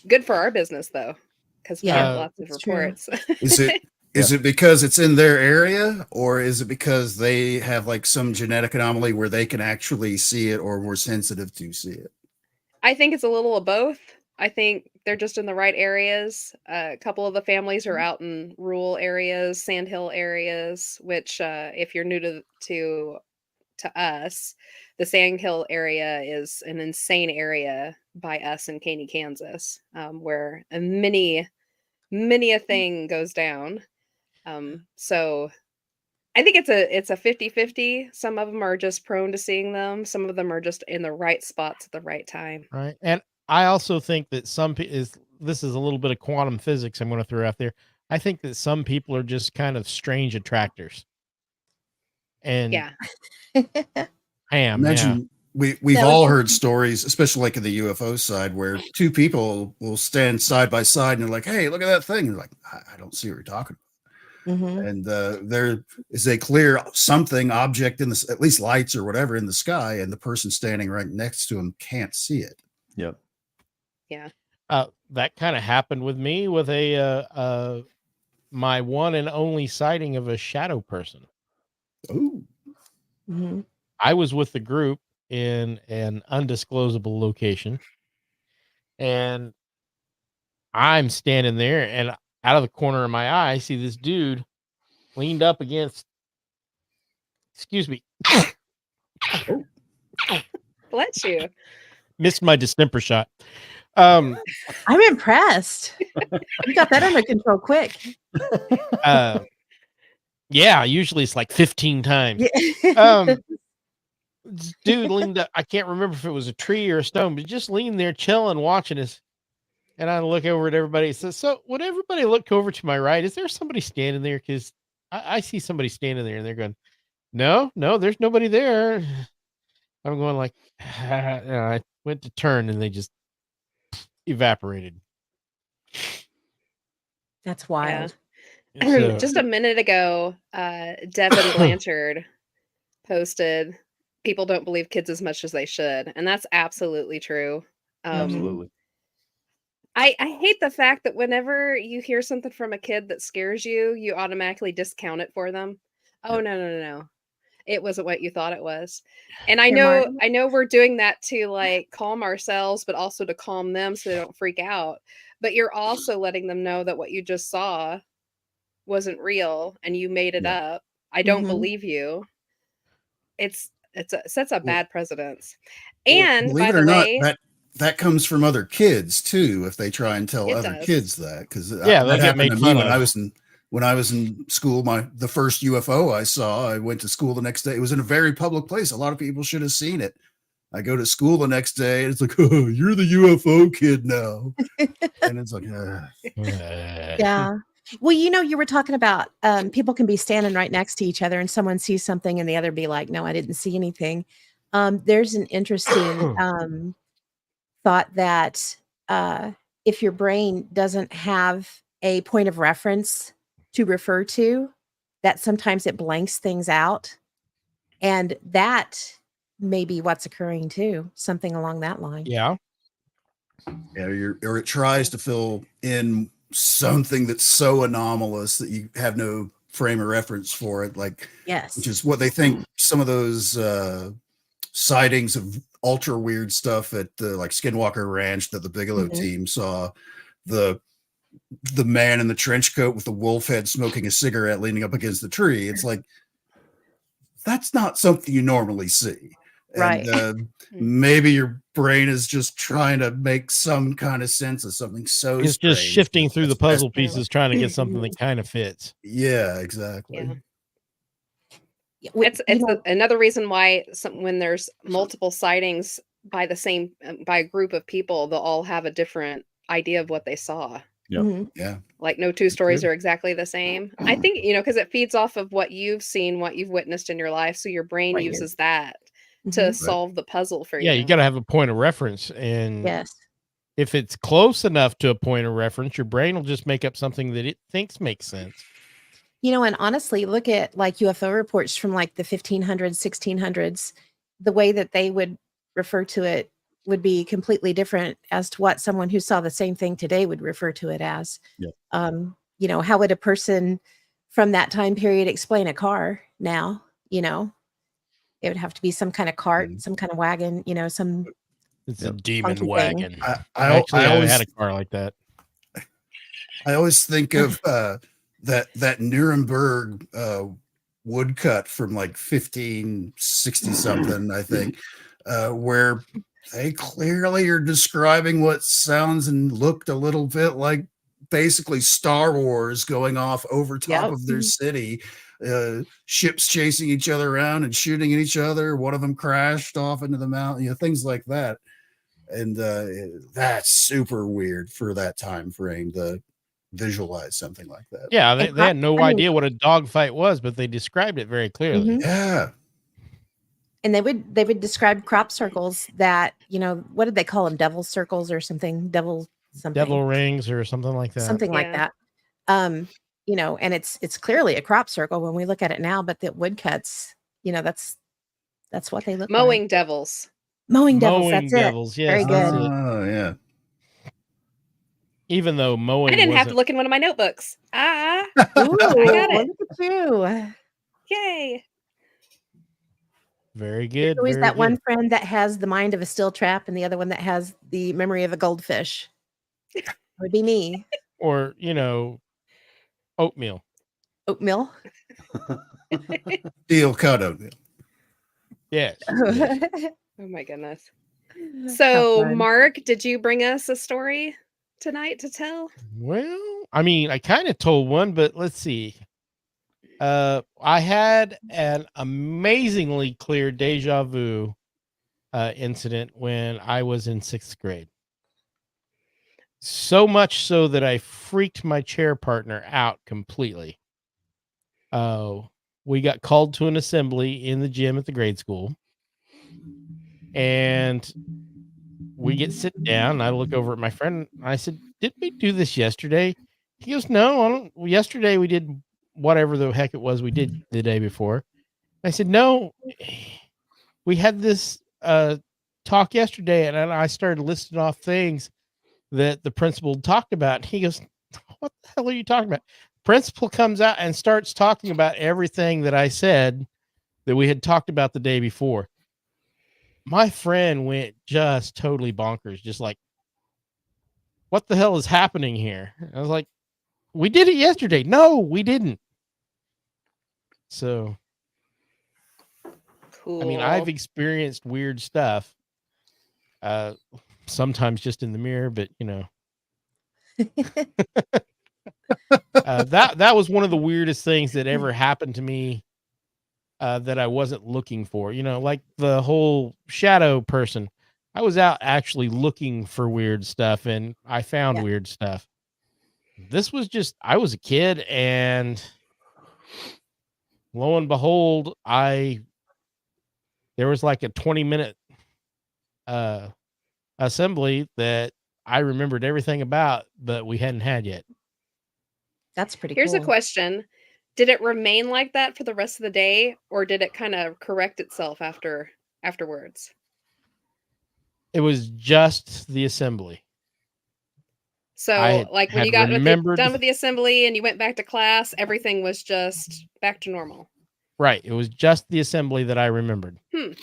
C: good for our business though, because we have lots of reports.
A: Is it because it's in their area, or is it because they have like some genetic anomaly where they can actually see it or were sensitive to see it?
C: I think it's a little of both. I think they're just in the right areas. A couple of the families are out in rural areas, sandhill areas, which if you're new to us, the Sandhill area is an insane area by us in Caney, Kansas, where many a thing goes down. So I think it's a 50-50. Some of them are just prone to seeing them. Some of them are just in the right spots at the right time.
D: Right. And I also think that this is a little bit of quantum physics I'm going to throw out there. I think that some people are just kind of strange attractors. And
A: imagine we've all heard stories, especially like in the UFO side, where two people will stand side by side and they're like, hey, look at that thing. And they're like, I don't see what you're talking about. And there is a clear object in at least lights or whatever in the sky, and the person standing right next to him can't see it.
E: Yep.
C: Yeah.
D: That kind of happened with me with my one and only sighting of a shadow person.
A: Oh.
D: I was with the group in an undisclosable location, and I'm standing there, and out of the corner of my eye, I see this dude leaned up against, excuse me,
C: Bless you.
D: Missed my distemper shot. Um,
B: I'm impressed. You got that under control quick.
D: yeah, usually it's like 15 times.
B: Yeah.
D: This dude leaned up, I can't remember if it was a tree or a stone, but just leaned there chilling, watching us. And I look over at everybody and says, so would everybody look over to my right? Is there somebody standing there? Because I see somebody standing there and they're going, no, there's nobody there. I'm going like, and I went to turn and they just evaporated.
B: That's wild.
D: So,
C: Just a minute ago, Devin Blanchard posted, "People don't believe kids as much as they should," and that's absolutely true.
E: Absolutely.
C: I hate the fact that whenever you hear something from a kid that scares you, you automatically discount it for them. Oh,
E: Yep.
C: no. It wasn't what you thought it was. And I
B: Yeah,
C: know
B: Martin.
C: we're doing that to like calm ourselves, but also to calm them so they don't freak out. But you're also letting them know that what you just saw wasn't real and you made it
E: Yeah.
C: up. I don't
B: Mhm.
C: believe you. It sets a
A: Well-
C: bad precedence.
A: Well,
C: And
A: believe
C: by
A: it
C: the
A: or not,
C: way,
A: that comes from other kids too. If they try and tell
C: It
A: other
C: does.
A: kids that, because
D: Yeah, they'll
A: that
D: get
A: happened
D: made
A: to me
D: fun
A: when
D: of.
A: I was in school. The first UFO I saw, I went to school the next day. It was in a very public place. A lot of people should have seen it. I go to school the next day, and it's like, oh, you're the UFO kid now, and it's like,
B: Yeah. Well, you were talking about people can be standing right next to each other and someone sees something and the other be like, no, I didn't see anything. There's an interesting thought that if your brain doesn't have a point of reference to refer to, that sometimes it blanks things out. And that may be what's occurring too, something along that line.
D: Yeah.
A: or it tries to fill in something that's so anomalous that you have no frame of reference for it, like
B: Yes.
A: which is what they think some of those sightings of ultra weird stuff at like Skinwalker Ranch that the Bigelow
B: Mhm.
A: team saw, the man in the trench coat with the wolf head smoking a cigarette leaning up against the tree. It's like, that's not something you normally see.
B: Right.
A: And maybe your brain is just trying to make some kind of sense of something so
D: It's just
A: strange
D: shifting
A: that
D: through the
A: that's-
D: puzzle pieces, trying to get something that kind of fits.
A: Yeah, exactly.
C: Yeah.
B: It's
C: Another reason why when there's multiple sightings by by a group of people, they'll all have a different idea of what they saw.
E: Yep.
A: Yeah.
C: Like no two stories
A: true.
C: are exactly the same. I think, because it feeds off of what you've seen, what you've witnessed in your life. So your brain
B: Right.
C: uses that to
B: Mhm.
C: solve the puzzle for
D: Yeah,
C: you.
D: you got to have a point of reference. And
B: Yes.
D: if it's close enough to a point of reference, your brain will just make up something that it thinks makes sense.
B: And honestly, look at like UFO reports from like the 1500s, 1600s. The way that they would refer to it would be completely different as to what someone who saw the same thing today would refer to it as.
E: Yeah.
B: How would a person from that time period explain a car now? It would have to be some kind of cart, some kind of wagon, some
D: It's a
E: Yep.
D: demon
B: funky thing.
D: wagon.
A: I
D: Actually, I
A: always
D: had a car like that.
A: I always think of that Nuremberg woodcut from like 1560 something, I think, where they clearly are describing what sounds and looked a little bit like basically Star Wars going off over top
B: Yep.
A: of their city, ships chasing each other around and shooting at each other. One of them crashed off into the mountain, things like that. And that's super weird for that time frame to visualize something like that.
D: Yeah,
B: And
D: they had no
B: I mean-
D: idea what a dogfight was, but they described it very clearly.
B: Mhm.
A: Yeah.
B: And they would describe crop circles that, what did they call them? Devil circles or something, devil
D: Rings or something like that.
B: something like
C: Yeah.
B: that. And it's clearly a crop circle when we look at it now, but the woodcuts, that's what they look
C: Mowing
B: like.
C: devils.
B: Mowing devils.
D: Mowing
B: That's
D: devils,
B: it.
D: yes,
B: Very
D: that's
B: good.
D: it.
A: Oh, yeah.
D: Even though mowing
C: I didn't have to
D: wasn't-
C: look in one of my notebooks.
B: Ooh,
C: I got it.
B: look at you.
C: Yay.
D: very
B: There's
D: good.
B: always
D: very
B: that one
D: good.
B: friend that has the mind of a steel trap and the other one that has the memory of a goldfish. That would be me.
D: Or, oatmeal.
B: Oatmeal.
A: Steel cut oatmeal.
D: Yes. yes.
C: Oh my goodness.
B: How
C: So,
B: fun.
C: Mark, did you bring us a story tonight to tell?
D: Well, I mean, I kind of told one, but let's see. I had an amazingly clear deja vu incident when I was in 6th grade. So much so that I freaked my chair partner out completely. We got called to an assembly in the gym at the grade school, and we get sit down. I look over at my friend. I said, "Did we do this yesterday?" He goes, "No, I don't. Well, yesterday we did whatever the heck it was we did the day before." I said, "No, we had this talk yesterday," and I started listing off things that the principal talked about. He goes, "What the hell are you talking about?" Principal comes out and starts talking about everything that I said that we had talked about the day before. My friend went just totally bonkers, just like, "What the hell is happening here?" I was like, "We did it yesterday." "No, we didn't." So,
C: Cool.
D: I mean, I've experienced weird stuff. Uh, sometimes just in the mirror, but that was one of the weirdest things that ever happened to me. That I wasn't looking for, like the whole shadow person. I was out actually looking for weird stuff, and I found
B: Yeah.
D: weird stuff. This was just, I was a kid, and lo and behold, there was like a 20-minute assembly that I remembered everything about, but we hadn't had yet.
B: That's pretty
C: Here's a
B: cool.
C: question. Did it remain like that for the rest of the day, or did it kind of correct itself afterwards?
D: It was just the assembly.
C: So, like when
D: had
C: you got
D: remembered,
C: done with the assembly and you went back to class, everything was just back to normal.
D: right. It was just the assembly that I remembered.
C: Hmm.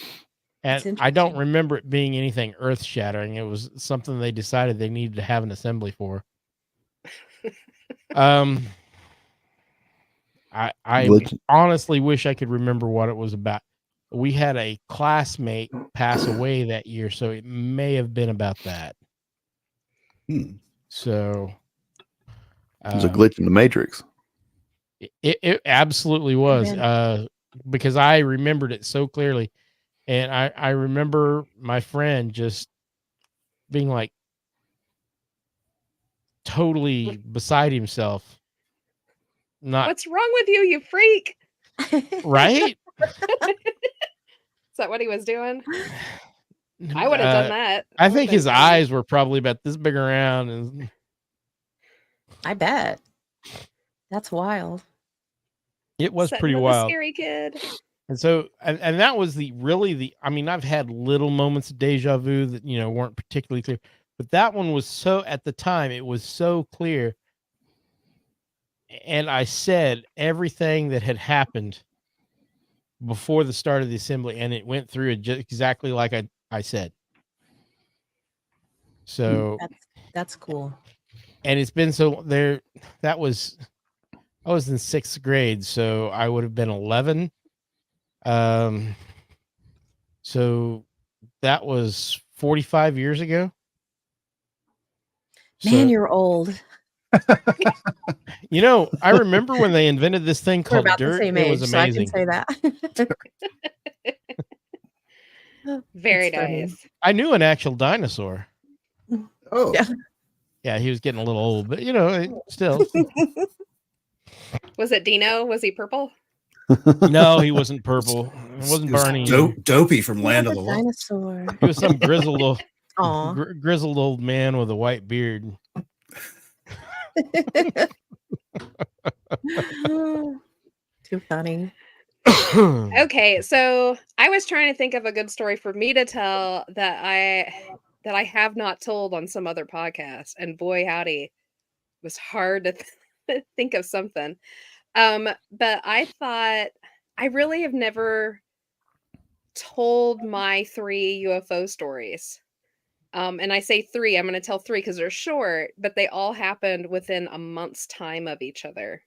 D: And
B: That's
D: I don't
B: interesting.
D: remember it being anything earth shattering. It was something they decided they needed to have an assembly for. I
E: Glitch.
D: honestly wish I could remember what it was about. We had a classmate pass away that year, so it may have been about that.
A: Hmm.
D: So
E: There's a glitch in the matrix.
D: it absolutely was.
B: Amen.
D: Because I remembered it so clearly. And I remember my friend just being like totally beside himself. Not
C: What's wrong with you, you freak?
D: right.
C: Is that what he was doing? I would have done that.
D: I
C: would've
D: think
C: been
D: his
C: crazy.
D: eyes were probably about this big around, and
B: I bet. That's wild.
D: it was
C: Setting
D: pretty
C: with a
D: wild.
C: scary kid.
D: And so, and that was I mean, I've had little moments of deja vu that, weren't particularly clear, but that one was so, at the time, it was so clear. And I said everything that had happened before the start of the assembly, and it went through it just exactly like I said. So,
B: That's cool.
D: and it's been I was in 6th grade, so I would have been 11. So that was 45 years ago.
B: Man,
D: So,
B: you're old.
D: I remember when they invented this thing
B: We're
D: called
B: about the
D: dirt.
B: same
D: It
B: age,
D: was
B: so I can
D: amazing.
B: say that.
C: Very
B: It's funny.
C: nice.
D: I knew an actual dinosaur.
A: Oh,
B: Yeah.
D: Yeah, he was getting a little old, but still.
C: Was it Dino? Was he purple?
D: No, he wasn't purple. It wasn't
A: it was
D: Barney either.
A: Dopey from
B: What
A: Land
B: a
A: of the Lost.
B: dinosaur.
D: He was some grizzled
B: Aw.
D: grizzled old man with a white beard.
B: Too funny.
C: Okay, so I was trying to think of a good story for me to tell that I have not told on some other podcast, and boy howdy, it was hard to think of something. But I thought I really have never told my 3 UFO stories. And I say 3, I'm going to tell 3 because they're short, but they all happened within a month's time of each other.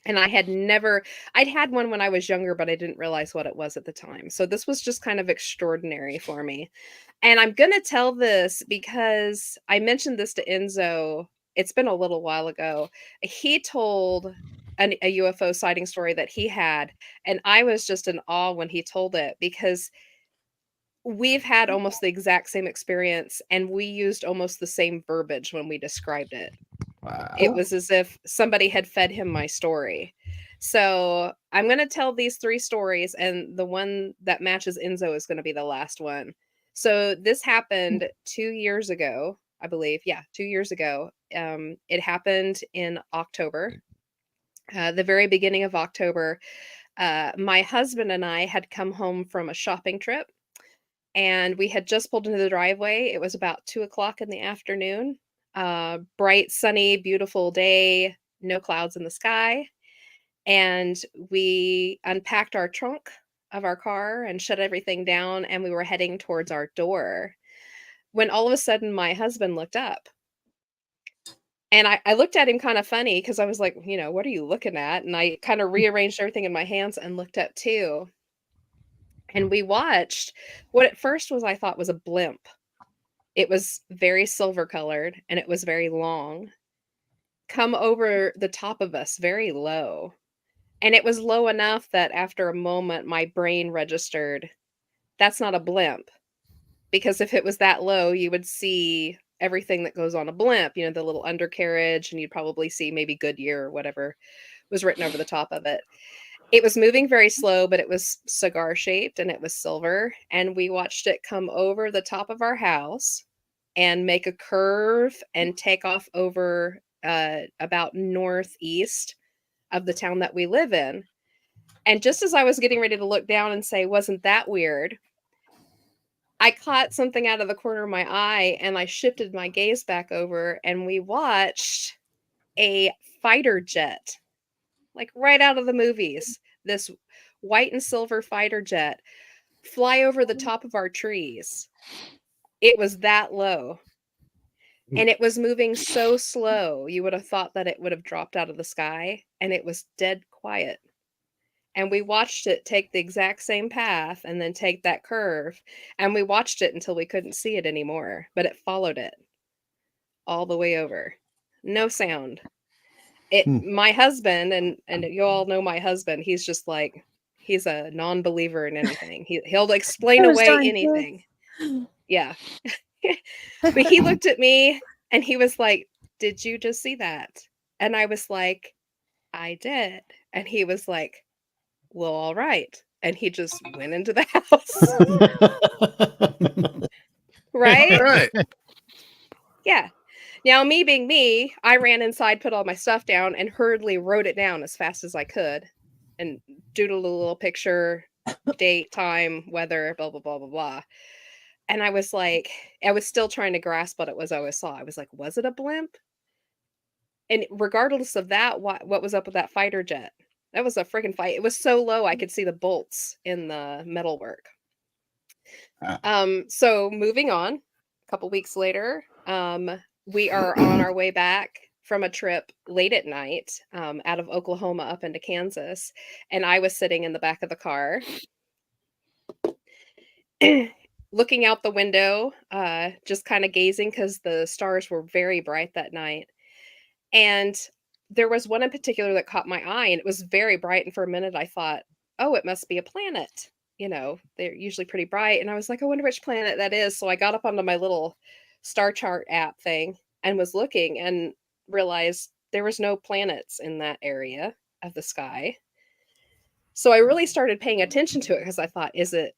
C: And I'd had one when I was younger, but I didn't realize what it was at the time. So this was just kind of extraordinary for me. And I'm going to tell this because I mentioned this to Enzo. It's been a little while ago. He told a UFO sighting story that he had, and I was just in awe when he told it because we've had almost the exact same experience and we used almost the same verbiage when we described it.
A: Wow.
C: It was as if somebody had fed him my story. So I'm going to tell these 3 stories, and the one that matches Enzo is going to be the last one. So this happened 2 years ago, I believe. Yeah, 2 years ago. It happened in October, the very beginning of October. My husband and I had come home from a shopping trip, and we had just pulled into the driveway. It was about 2:00 in the afternoon. Bright, sunny, beautiful day, no clouds in the sky. And we unpacked our trunk of our car and shut everything down, and we were heading towards our door when all of a sudden my husband looked up. And I looked at him kind of funny because I was like, what are you looking at? And I kind of rearranged everything in my hands and looked up too. And we watched what at first was I thought was a blimp. It was very silver colored and it was very long, come over the top of us very low. And it was low enough that after a moment, my brain registered, that's not a blimp. Because if it was that low, you would see everything that goes on a blimp, the little undercarriage, and you'd probably see maybe Goodyear or whatever was written over the top of it. It was moving very slow, but it was cigar shaped and it was silver. And we watched it come over the top of our house and make a curve and take off over about northeast of the town that we live in. And just as I was getting ready to look down and say, wasn't that weird? I caught something out of the corner of my eye and I shifted my gaze back over and we watched a fighter jet, like right out of the movies. This white and silver fighter jet fly over the top of our trees. It was that low. And it was moving so slow, you would have thought that it would have dropped out of the sky, and it was dead quiet. And we watched it take the exact same path and then take that curve, and we watched it until we couldn't see it anymore, but it followed it all the way over. No sound. My husband, and you all know my husband, he's just like, he's a non-believer in anything. He'll explain
B: Those
C: away
B: darn
C: anything. Yeah. But he looked at me and he was like, "Did you just see that?" And I was like, "I did." And he was like, "Well, all right." And he just went into the house. Right?
A: All right.
C: Yeah. Now, me being me, I ran inside, put all my stuff down, and hurriedly wrote it down as fast as I could and doodled a little picture, date, time, weather, blah, blah, blah, blah, blah. And I was like, I was still trying to grasp what it was I always saw. I was like, was it a blimp? And regardless of that, what was up with that fighter jet? That was a freaking fight. It was so low I could see the bolts in the metalwork. So moving on, a couple weeks later, we are on our way back from a trip late at night, out of Oklahoma up into Kansas, and I was sitting in the back of the car, looking out the window, just kind of gazing because the stars were very bright that night. And there was one in particular that caught my eye, and it was very bright. And for a minute, I thought, oh, it must be a planet. They're usually pretty bright. And I was like, I wonder which planet that is. So I got up onto my little star chart app thing and was looking and realized there was no planets in that area of the sky. So I really started paying attention to it because I thought, is it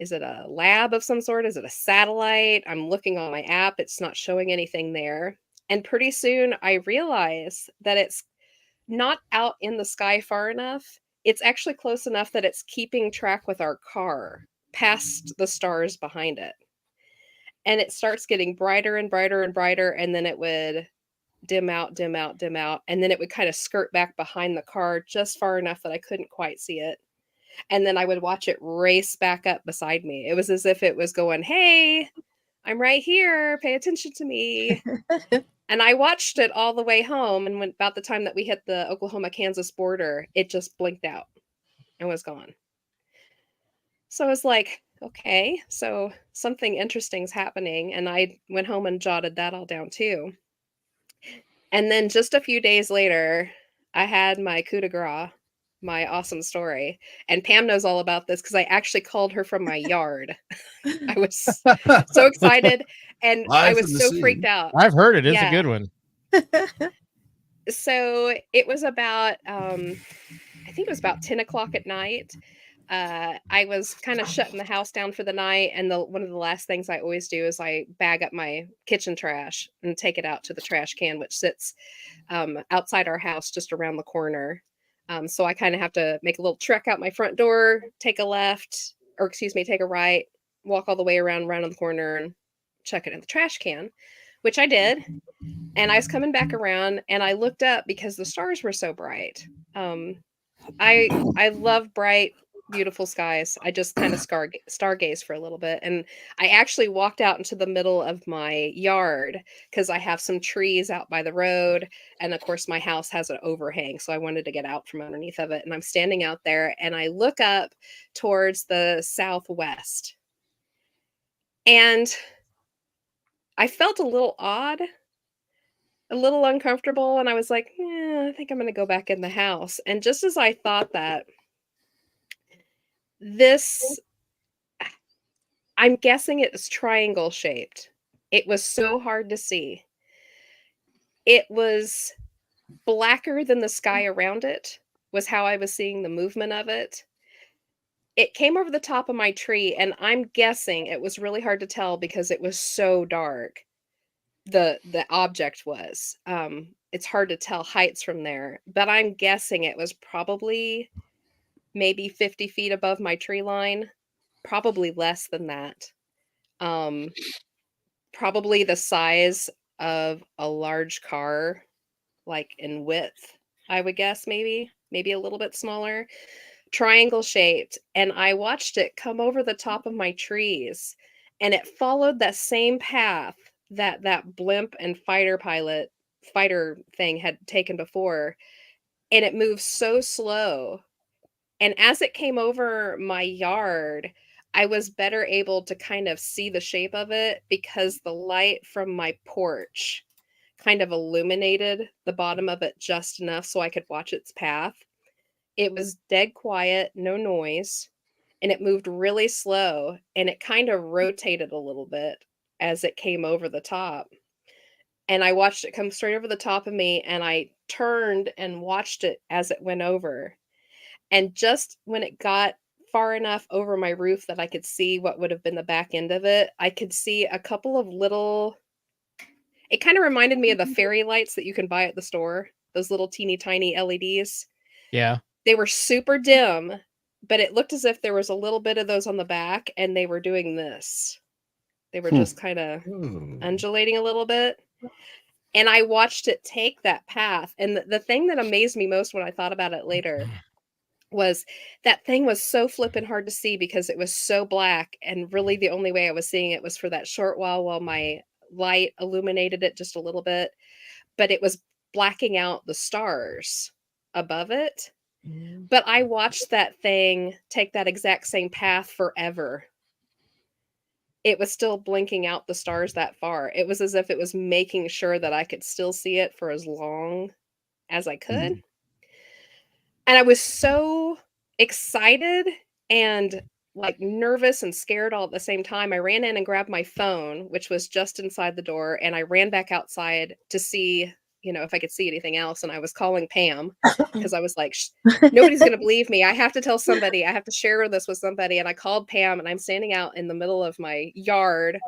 C: a lab of some sort? Is it a satellite? I'm looking on my app. It's not showing anything there. And pretty soon I realize that it's not out in the sky far enough. It's actually close enough that it's keeping track with our car past the stars behind it. And it starts getting brighter and brighter and brighter. And then it would dim out, dim out, dim out. And then it would kind of skirt back behind the car just far enough that I couldn't quite see it. And then I would watch it race back up beside me. It was as if it was going, hey, I'm right here. Pay attention to me. And I watched it all the way home, and when about the time that we hit the Oklahoma-Kansas border, it just blinked out and was gone. So I was like, okay, so something interesting's happening. And I went home and jotted that all down too. And then just a few days later, I had my coup de grace, my awesome story. And Pam knows all about this because I actually called her from my yard. I was so excited and I
A: Live
C: was
A: from the
C: so freaked
A: scene.
C: out.
D: I've heard it. It's a
C: Yeah.
D: good one.
C: So it was about, I think it was about 10 o'clock at night. I was kind of shutting the house down for the night, and one of the last things I always do is I bag up my kitchen trash and take it out to the trash can, which sits outside our house, just around the corner. So I kind of have to make a little trek out my front door, take a left, or excuse me, take a right, walk all the way around the corner, and chuck it in the trash can, which I did. And I was coming back around, and I looked up because the stars were so bright. I love bright, beautiful skies. I just kind of stargaze for a little bit, and I actually walked out into the middle of my yard because I have some trees out by the road, and of course my house has an overhang, so I wanted to get out from underneath of it. And I'm standing out there, and I look up towards the southwest, and I felt a little odd, a little uncomfortable, and I was like, I think I'm going to go back in the house. And just as I thought that, this, I'm guessing it was triangle shaped. It was so hard to see. It was blacker than the sky around it, was how I was seeing the movement of it. It came over the top of my tree, and I'm guessing it was really hard to tell because it was so dark. The object was. It's hard to tell heights from there, but I'm guessing it was probably maybe 50 feet above my tree line, probably less than that. Probably the size of a large car, like in width, I would guess, maybe a little bit smaller, triangle shaped. And I watched it come over the top of my trees, and it followed that same path that blimp and fighter thing had taken before, and it moved so slow. And as it came over my yard, I was better able to kind of see the shape of it because the light from my porch kind of illuminated the bottom of it just enough so I could watch its path. It was dead quiet, no noise, and it moved really slow, and it kind of rotated a little bit as it came over the top. And I watched it come straight over the top of me, and I turned and watched it as it went over. And just when it got far enough over my roof that I could see what would have been the back end of it, I could see a couple of little, it kind of reminded me of the fairy lights that you can buy at the store, those little teeny tiny LEDs.
D: Yeah.
C: They were super dim, but it looked as if there was a little bit of those on the back, and they were doing this. They were just kind of undulating a little bit. And I watched it take that path. And the thing that amazed me most when I thought about it later was that thing was so flippin' hard to see because it was so black, and really the only way I was seeing it was for that short while my light illuminated it just a little bit, but it was blacking out the stars above it. But I watched that thing take that exact same path forever. It was still blinking out the stars that far. It was as if it was making sure that I could still see it for as long as I could. And I was so excited and like nervous and scared all at the same time. I ran in and grabbed my phone, which was just inside the door, and I ran back outside to see, if I could see anything else. And I was calling Pam because I was like, nobody's going to believe me. I have to tell somebody. I have to share this with somebody. And I called Pam, and I'm standing out in the middle of my yard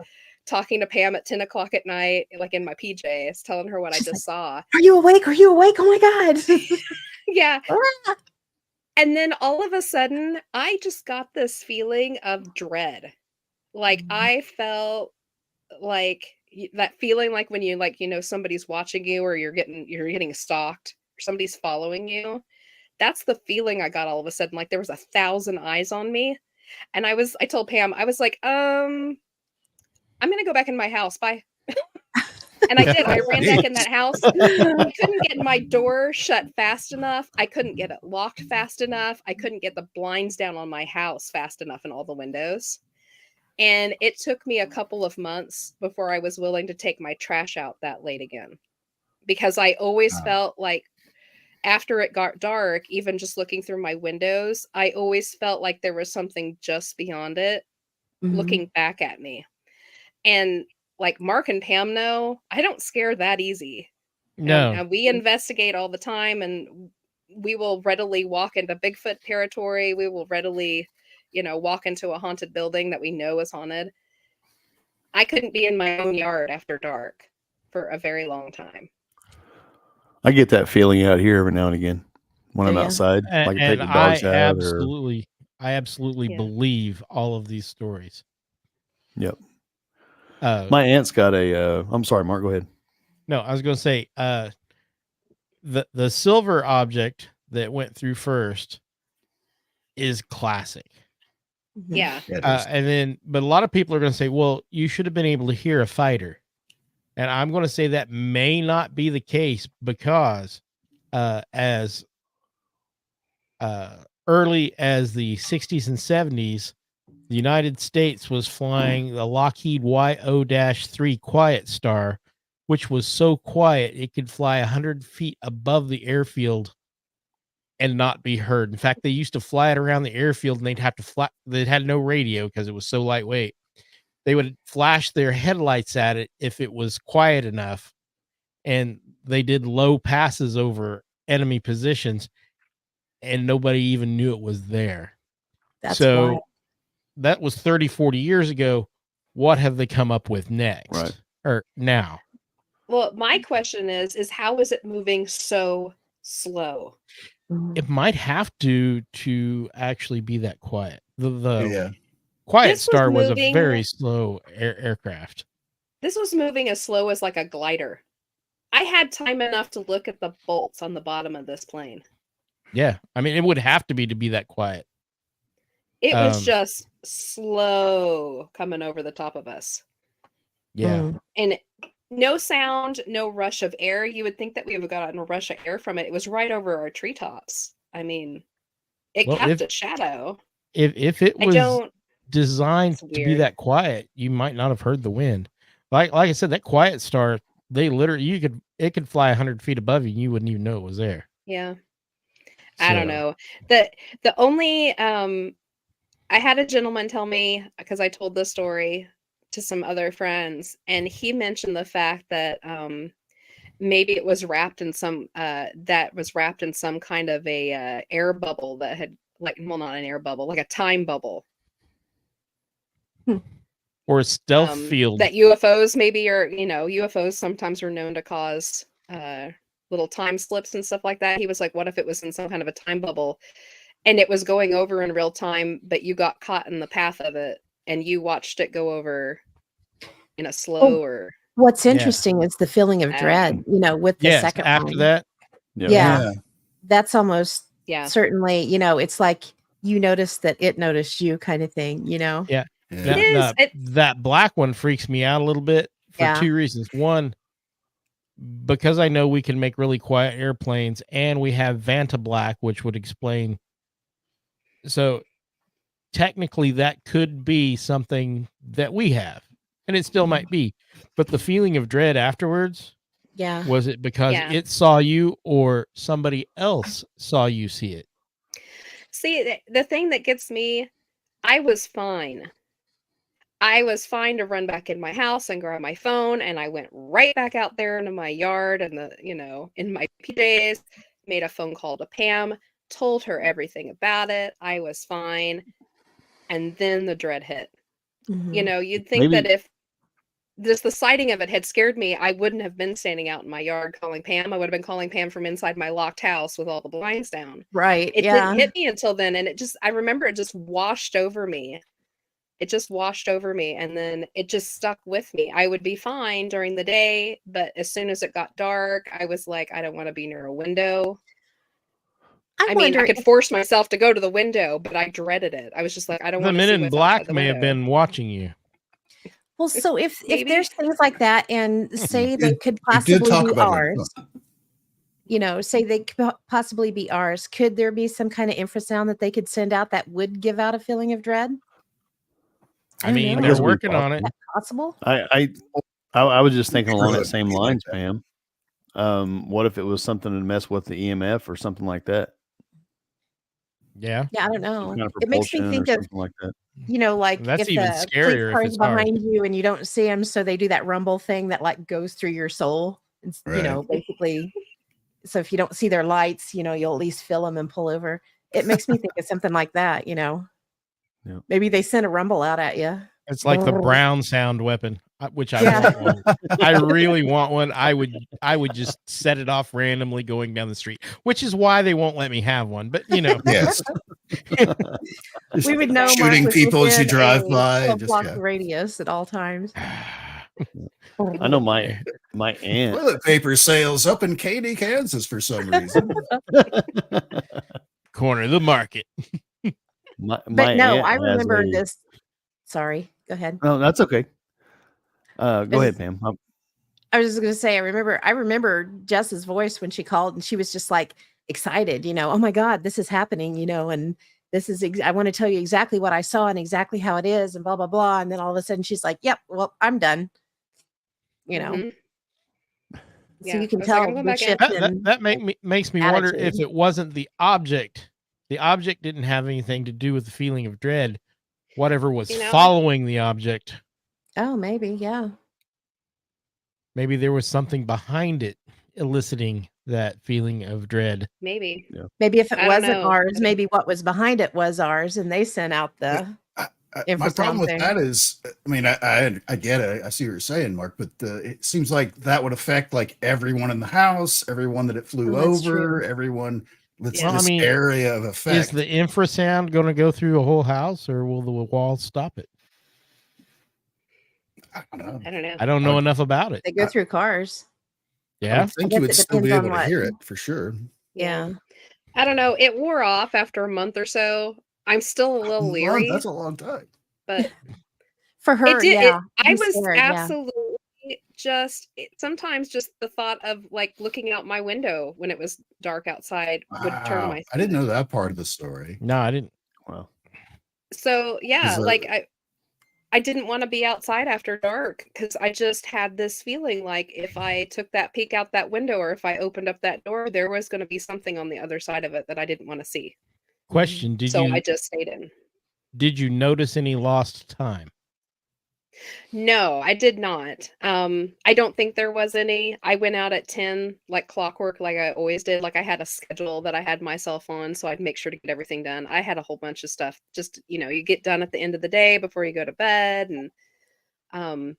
C: talking to Pam at 10 o'clock at night, like in my PJs, telling her what I just saw.
B: Are you awake? Are you awake? Oh my God.
C: Yeah. And then all of a sudden, I just got this feeling of dread. Like I felt like that feeling like when you somebody's watching you, or you're getting stalked, or somebody's following you. That's the feeling I got all of a sudden. Like there was 1,000 eyes on me. And I told Pam, I was like, I'm gonna go back in my house. Bye. And I did. I ran back in that house. I couldn't get my door shut fast enough. I couldn't get it locked fast enough. I couldn't get the blinds down on my house fast enough in all the windows. And it took me a couple of months before I was willing to take my trash out that late again. Because I always
A: Wow.
C: felt like after it got dark, even just looking through my windows, I always felt like there was something just beyond it
B: Mhm.
C: looking back at me. And like Mark and Pam know, I don't scare that easy.
D: No.
C: And we investigate all the time, and we will readily walk into Bigfoot territory. We will readily, walk into a haunted building that we know is haunted. I couldn't be in my own yard after dark for a very long time.
E: I get that feeling out here every now and again when I'm
B: Yeah.
E: outside.
D: And,
E: Like I take
D: and
E: the
D: I
E: dogs out or
D: absolutely
C: Yeah.
D: believe all of these stories.
E: Yep.
D: My
E: My aunt's got a I'm sorry, Mark, go ahead.
D: No, I was going to say the silver object that went through first is classic.
B: Mhm.
C: Yeah.
A: Yeah, it is.
D: And then, but a lot of people are going to say, well, you should have been able to hear a fighter. And I'm going to say that may not be the case because as early as the 60s and 70s, the United States was flying the Lockheed YO-3 Quiet Star, which was so quiet it could fly 100 feet above the airfield and not be heard. In fact, they used to fly it around the airfield and they'd have to fly. They had no radio because it was so lightweight. They would flash their headlights at it if it was quiet enough, and they did low passes over enemy positions, and nobody even knew it was there.
B: That's
D: So
B: wild.
D: that was 30, 40 years ago. What have they come up with next?
E: Right.
D: Or now?
C: Well, my question is how is it moving so slow?
B: Mhm.
D: It might have to actually be that quiet. The
A: Yeah.
D: Quiet
C: This was
D: Star was a
C: moving-
D: very slow aircraft.
C: This was moving as slow as like a glider. I had time enough to look at the bolts on the bottom of this plane.
D: Yeah, I mean, it would have to be that quiet.
C: It was
D: Um,
C: just slow coming over the top of us.
D: Yeah,
B: Mm.
C: And no sound, no rush of air. You would think that we would have gotten a rush of air from it. It was right over our treetops. I mean, it
D: Well,
C: kept a shadow.
D: if it
C: I
D: was
C: don't.
D: designed
C: It's
D: to be
C: weird.
D: that quiet, you might not have heard the wind. Like I said, that Quiet Star, they literally it could fly 100 feet above you and you wouldn't even know it was there.
C: Yeah. I don't
D: So,
C: know. The only I had a gentleman tell me, because I told this story to some other friends, and he mentioned the fact that maybe it was wrapped in some kind of a air bubble that had not an air bubble, like a time bubble.
D: or a stealth field.
C: That UFOs maybe are, UFOs sometimes are known to cause little time slips and stuff like that. He was like, what if it was in some kind of a time bubble and it was going over in real time, but you got caught in the path of it and you watched it go over in a slower.
B: What's
D: Yeah.
B: interesting is the feeling of dread, with the
D: Yes,
B: second
D: after
B: one.
D: that,
B: Yeah. That's almost
C: Yeah.
B: certainly, it's like you noticed that it noticed you kind of thing,
D: Yeah.
A: Yeah.
C: It is.
D: that black one freaks me out a little bit for
B: Yeah.
D: two reasons. One, because I know we can make really quiet airplanes, and we have Vanta Black, which would explain. So technically, that could be something that we have, and it still might be. But the feeling of dread afterwards,
B: Yeah.
D: was it because
C: Yeah.
D: it saw you or somebody else saw you see it?
C: See, the thing that gets me, I was fine. I was fine to run back in my house and grab my phone, and I went right back out there into my yard and in my PJs, made a phone call to Pam, told her everything about it. I was fine. And then the dread hit.
B: Mhm.
C: You'd think that
E: Maybe-
C: if just the sighting of it had scared me, I wouldn't have been standing out in my yard calling Pam. I would have been calling Pam from inside my locked house with all the blinds down.
B: Right.
C: It
B: Yeah.
C: didn't hit me until then, and I remember it just washed over me. It just washed over me, and then it just stuck with me. I would be fine during the day, but as soon as it got dark, I was like, I don't want to be near a window. I mean, I could force myself to go to the window, but I dreaded it. I was just like, I don't
D: The
C: want to
D: Men
C: see
D: in
C: what's
D: Black
C: outside the
D: may have
C: window.
D: been watching you.
B: Well, so if
C: Maybe.
B: there's things like that, and say they could
A: We did
B: possibly
A: talk
B: be
A: about it.
B: ours, say they could possibly be ours, could there be some kind of infrasound that they could send out that would give out a feeling of dread?
D: I
B: don't
D: mean,
B: know.
D: they're
E: guess we
D: working on it.
B: Is that possible?
E: I was just thinking along that
A: Good.
E: same lines, Pam. What if it was something to mess with the EMF or something like that?
D: Yeah.
B: Yeah, I don't
E: Some
B: know.
E: kind of
B: It makes me
E: propulsion or
B: think of,
E: something like that.
B: like
D: That's
B: if
D: even
B: the police
D: scarier
B: car
D: if
B: is
D: it's ours.
B: behind you and you don't see them, so they do that rumble thing that like goes through your soul. It's,
A: Right.
B: basically. So if you don't see their lights, you'll at least feel them and pull over. It makes me think of something like that. Maybe they send a rumble out at you.
D: It's like the brown sound weapon, which I
B: Yeah.
D: want one. I really want one. I would just set it off randomly going down the street, which is why they won't let me have one. But
A: Yes.
B: We would know Mark
A: Shooting
B: was
A: people as you
B: within
A: drive
B: a
A: by.
B: 12
A: Just,
B: block
A: yeah.
B: radius at all times.
E: I know my aunt.
A: Toilet paper sales up in Katy, Kansas for some reason.
D: corner of the market.
E: my
B: But no,
E: aunt
B: I
E: has
B: remember
E: a-
B: this. Sorry, go ahead.
E: No, that's okay. Go
B: Is-
E: ahead, Pam.
B: I was just going to say, I remember Jess's voice when she called, and she was just like excited, oh my God, this is happening, and this is, I want to tell you exactly what I saw and exactly how it is and blah, blah, blah. And then all of a sudden she's like, yep, well, I'm done.
C: Mhm.
B: So
C: Yeah,
B: you can
C: I was like,
B: tell
C: I'm going
B: the
C: back in.
B: shift in
D: That makes me wonder if
B: attitude.
D: it wasn't the object. The object didn't have anything to do with the feeling of dread. Whatever was following the object.
B: Oh, maybe. Yeah.
D: Maybe there was something behind it eliciting that feeling of dread.
C: Maybe.
B: Maybe if it
C: I don't
B: wasn't
C: know.
B: ours, maybe what was behind it was ours, and they sent out the
A: My problem
B: infrasound
A: with
B: thing.
A: that is, I mean, I get it. I see what you're saying, Mark, but it seems like that would affect like everyone in the house, everyone that it flew
B: Oh, that's
A: over,
B: true.
A: everyone. It's
B: Yeah.
D: Well, I
A: this
D: mean,
A: area of effect.
D: Is the infrasound going to go through a whole house, or will the walls stop it?
A: I don't know.
C: I don't know.
D: I don't know enough about it.
B: They go through cars.
A: I
D: Yeah.
A: would think
B: guess
A: you would
B: it
A: still be
B: depends on
A: able to
B: what-
A: hear it for sure.
B: Yeah.
C: I don't know. It wore off after a month or so. I'm still a little leery,
A: That's a long time.
C: but
B: For her,
C: it did.
B: yeah.
C: I
B: I'm
C: was
B: scared, yeah.
C: absolutely sometimes just the thought of like looking out my window when it was dark outside would turn
A: Wow.
C: my.
A: I didn't know that part of the story.
D: No, I didn't.
E: Well,
C: So yeah,
A: Is that-
C: like I didn't want to be outside after dark because I just had this feeling like if I took that peek out that window or if I opened up that door, there was going to be something on the other side of it that I didn't want to see.
D: Question:
C: So I just stayed in.
D: Did you notice any lost time?
C: No, I did not. I don't think there was any. I went out at 10 like clockwork, like I always did. Like I had a schedule that I had myself on, so I'd make sure to get everything done. I had a whole bunch of stuff. Just, you get done at the end of the day before you go to bed. And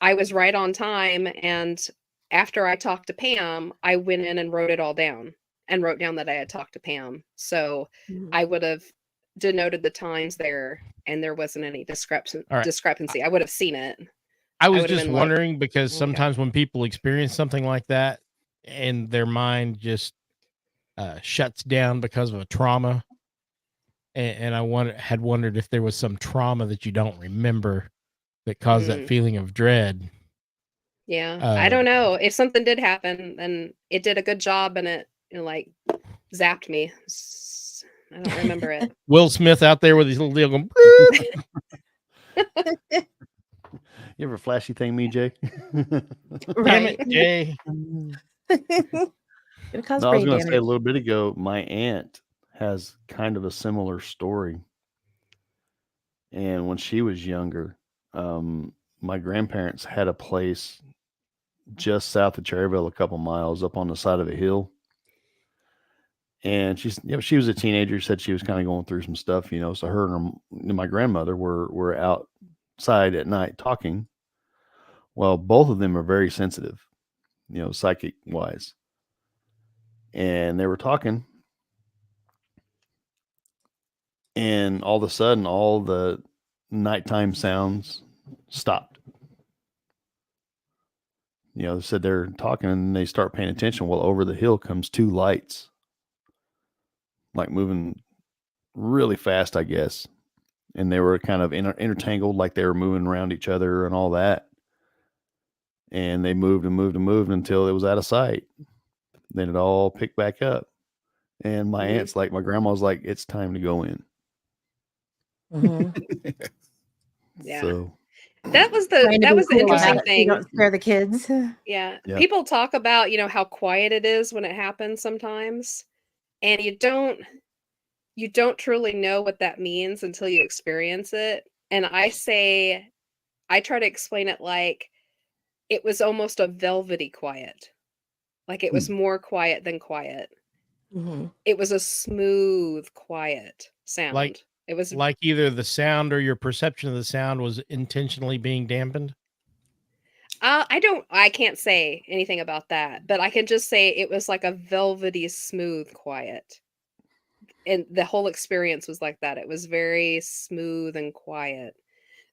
C: I was right on time. And after I talked to Pam, I went in and wrote it all down and wrote down that I had talked to Pam. So
B: Mhm.
C: I would have denoted the times there and there wasn't any
D: All right.
C: discrepancy. I would have seen it.
D: I was
C: would've
D: just
C: been like,
D: wondering because
C: "Okay."
D: sometimes when people experience something like that and their mind just shuts down because of a trauma, and I had wondered if there was some trauma that you don't remember that caused that feeling of dread.
C: Yeah, I don't know. If something did happen, then it did a good job and it like zapped me. I don't remember it.
D: Will Smith out there with his little deal going,
E: you ever flashy thing me, Jay?
D: damn
B: Right.
D: it, Jay.
B: It'll cause
E: No, I was
B: brain
E: going to say a
B: damage.
E: little bit ago, my aunt has kind of a similar story. And when she was younger, my grandparents had a place just south of Cherryville, a couple miles up on the side of a hill. And she was a teenager, said she was kind of going through some stuff, so her and my grandmother were outside at night talking. Well, both of them are very sensitive, psychic wise. And they were talking, and all of a sudden, all the nighttime sounds stopped. They said they're talking and they start paying attention. Well, over the hill comes two lights, like moving really fast, I guess. and they were kind of intertangled, like they were moving around each other and all that. And they moved and moved and moved until it was out of sight. Then it all picked back up. And my aunt's like, my grandma's like, it's time to go in.
C: Yeah.
E: So
C: That was
B: Trying to
C: the
B: be cool about
C: interesting
B: it so you
C: thing.
B: don't scare the kids.
C: Yeah.
E: Yeah.
C: People talk about, how quiet it is when it happens sometimes. And you don't truly know what that means until you experience it. And I try to explain it like it was almost a velvety quiet. Like it was more quiet than quiet.
B: Mhm.
C: It was a smooth, quiet sound. It was
D: Like either the sound or your perception of the sound was intentionally being dampened.
C: I can't say anything about that, but I can just say it was like a velvety, smooth quiet. And the whole experience was like that. It was very smooth and quiet.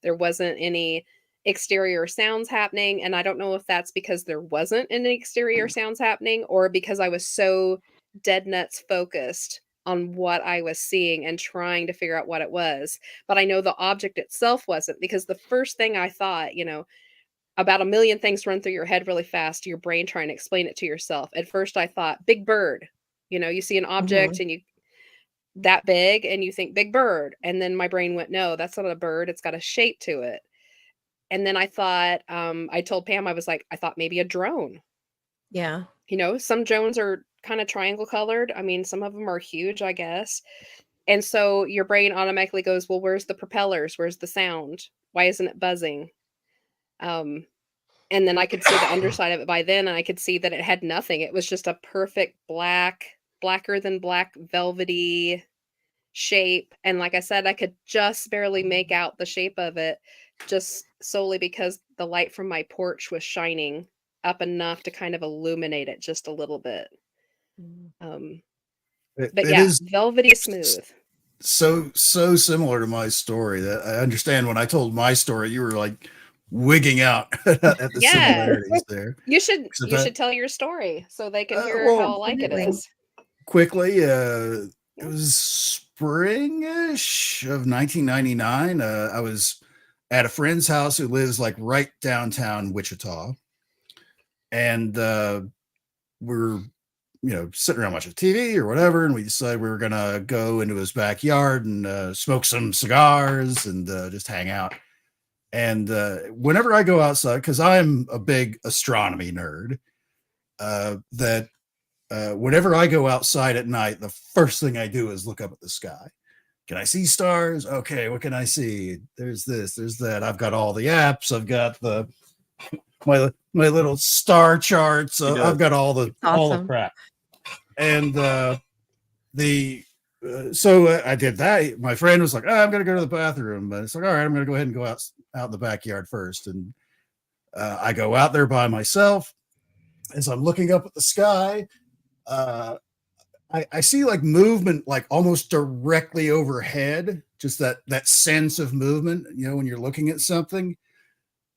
C: There wasn't any exterior sounds happening, and I don't know if that's because there wasn't any exterior sounds happening or because I was so dead nuts focused on what I was seeing and trying to figure out what it was. But I know the object itself wasn't, because the first thing I thought, about a million things run through your head really fast, your brain trying to explain it to yourself. At first I thought big bird. You see an object and you that big and you think big bird, and then my brain went, no, that's not a bird, it's got a shape to it. And then I thought, I told Pam, I was like, I thought maybe a drone.
B: Yeah.
C: Some drones are kind of triangle colored. I mean, some of them are huge, I guess. And so your brain automatically goes, well, where's the propellers? Where's the sound? Why isn't it buzzing? And then I could see the underside of it by then, and I could see that it had nothing. It was just a perfect blacker than black, velvety shape. And like I said, I could just barely make out the shape of it, just solely because the light from my porch was shining up enough to kind of illuminate it just a little bit. But
A: It
C: yeah,
A: is
C: velvety smooth.
A: so similar to my story that I understand when I told my story, you were like wigging out at the
C: Yeah.
A: similarities there.
C: You should
A: Except that-
C: tell your story so they can hear
A: well,
C: how alike it is.
A: Quickly, it was spring-ish of 1999. I was at a friend's house who lives like right downtown Wichita, and we're sitting around watching TV or whatever, and we decided we were gonna go into his backyard and smoke some cigars and just hang out. And whenever I go outside, because I'm a big astronomy nerd, whenever I go outside at night, the first thing I do is look up at the sky. Can I see stars? Okay, what can I see? There's this, there's that. I've got all the apps. I've got my little star charts. I've got all the
B: Awesome.
A: crap. And so I did that. My friend was like, oh, I'm gonna go to the bathroom. But it's like, all right, I'm gonna go ahead and go out in the backyard first. And I go out there by myself. As I'm looking up at the sky, I see like movement, like almost directly overhead. Just that sense of movement. When you're looking at something,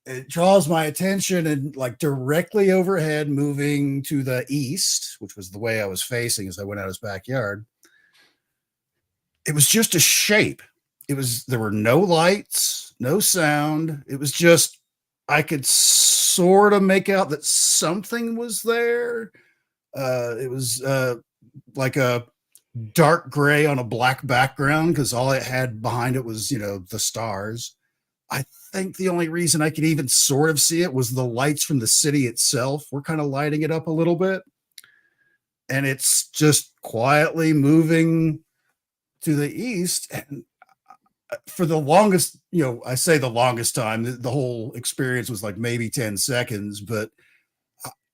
A: it draws my attention, and like directly overhead, moving to the east, which was the way I was facing as I went out his backyard. It was just a shape. There were no lights, no sound. It was just, I could sort of make out that something was there. It was like a dark gray on a black background, because all it had behind it was, the stars. I think the only reason I could even sort of see it was the lights from the city itself were kind of lighting it up a little bit. And it's just quietly moving to the east. And for the longest, I say the longest time, the whole experience was like maybe 10 seconds. But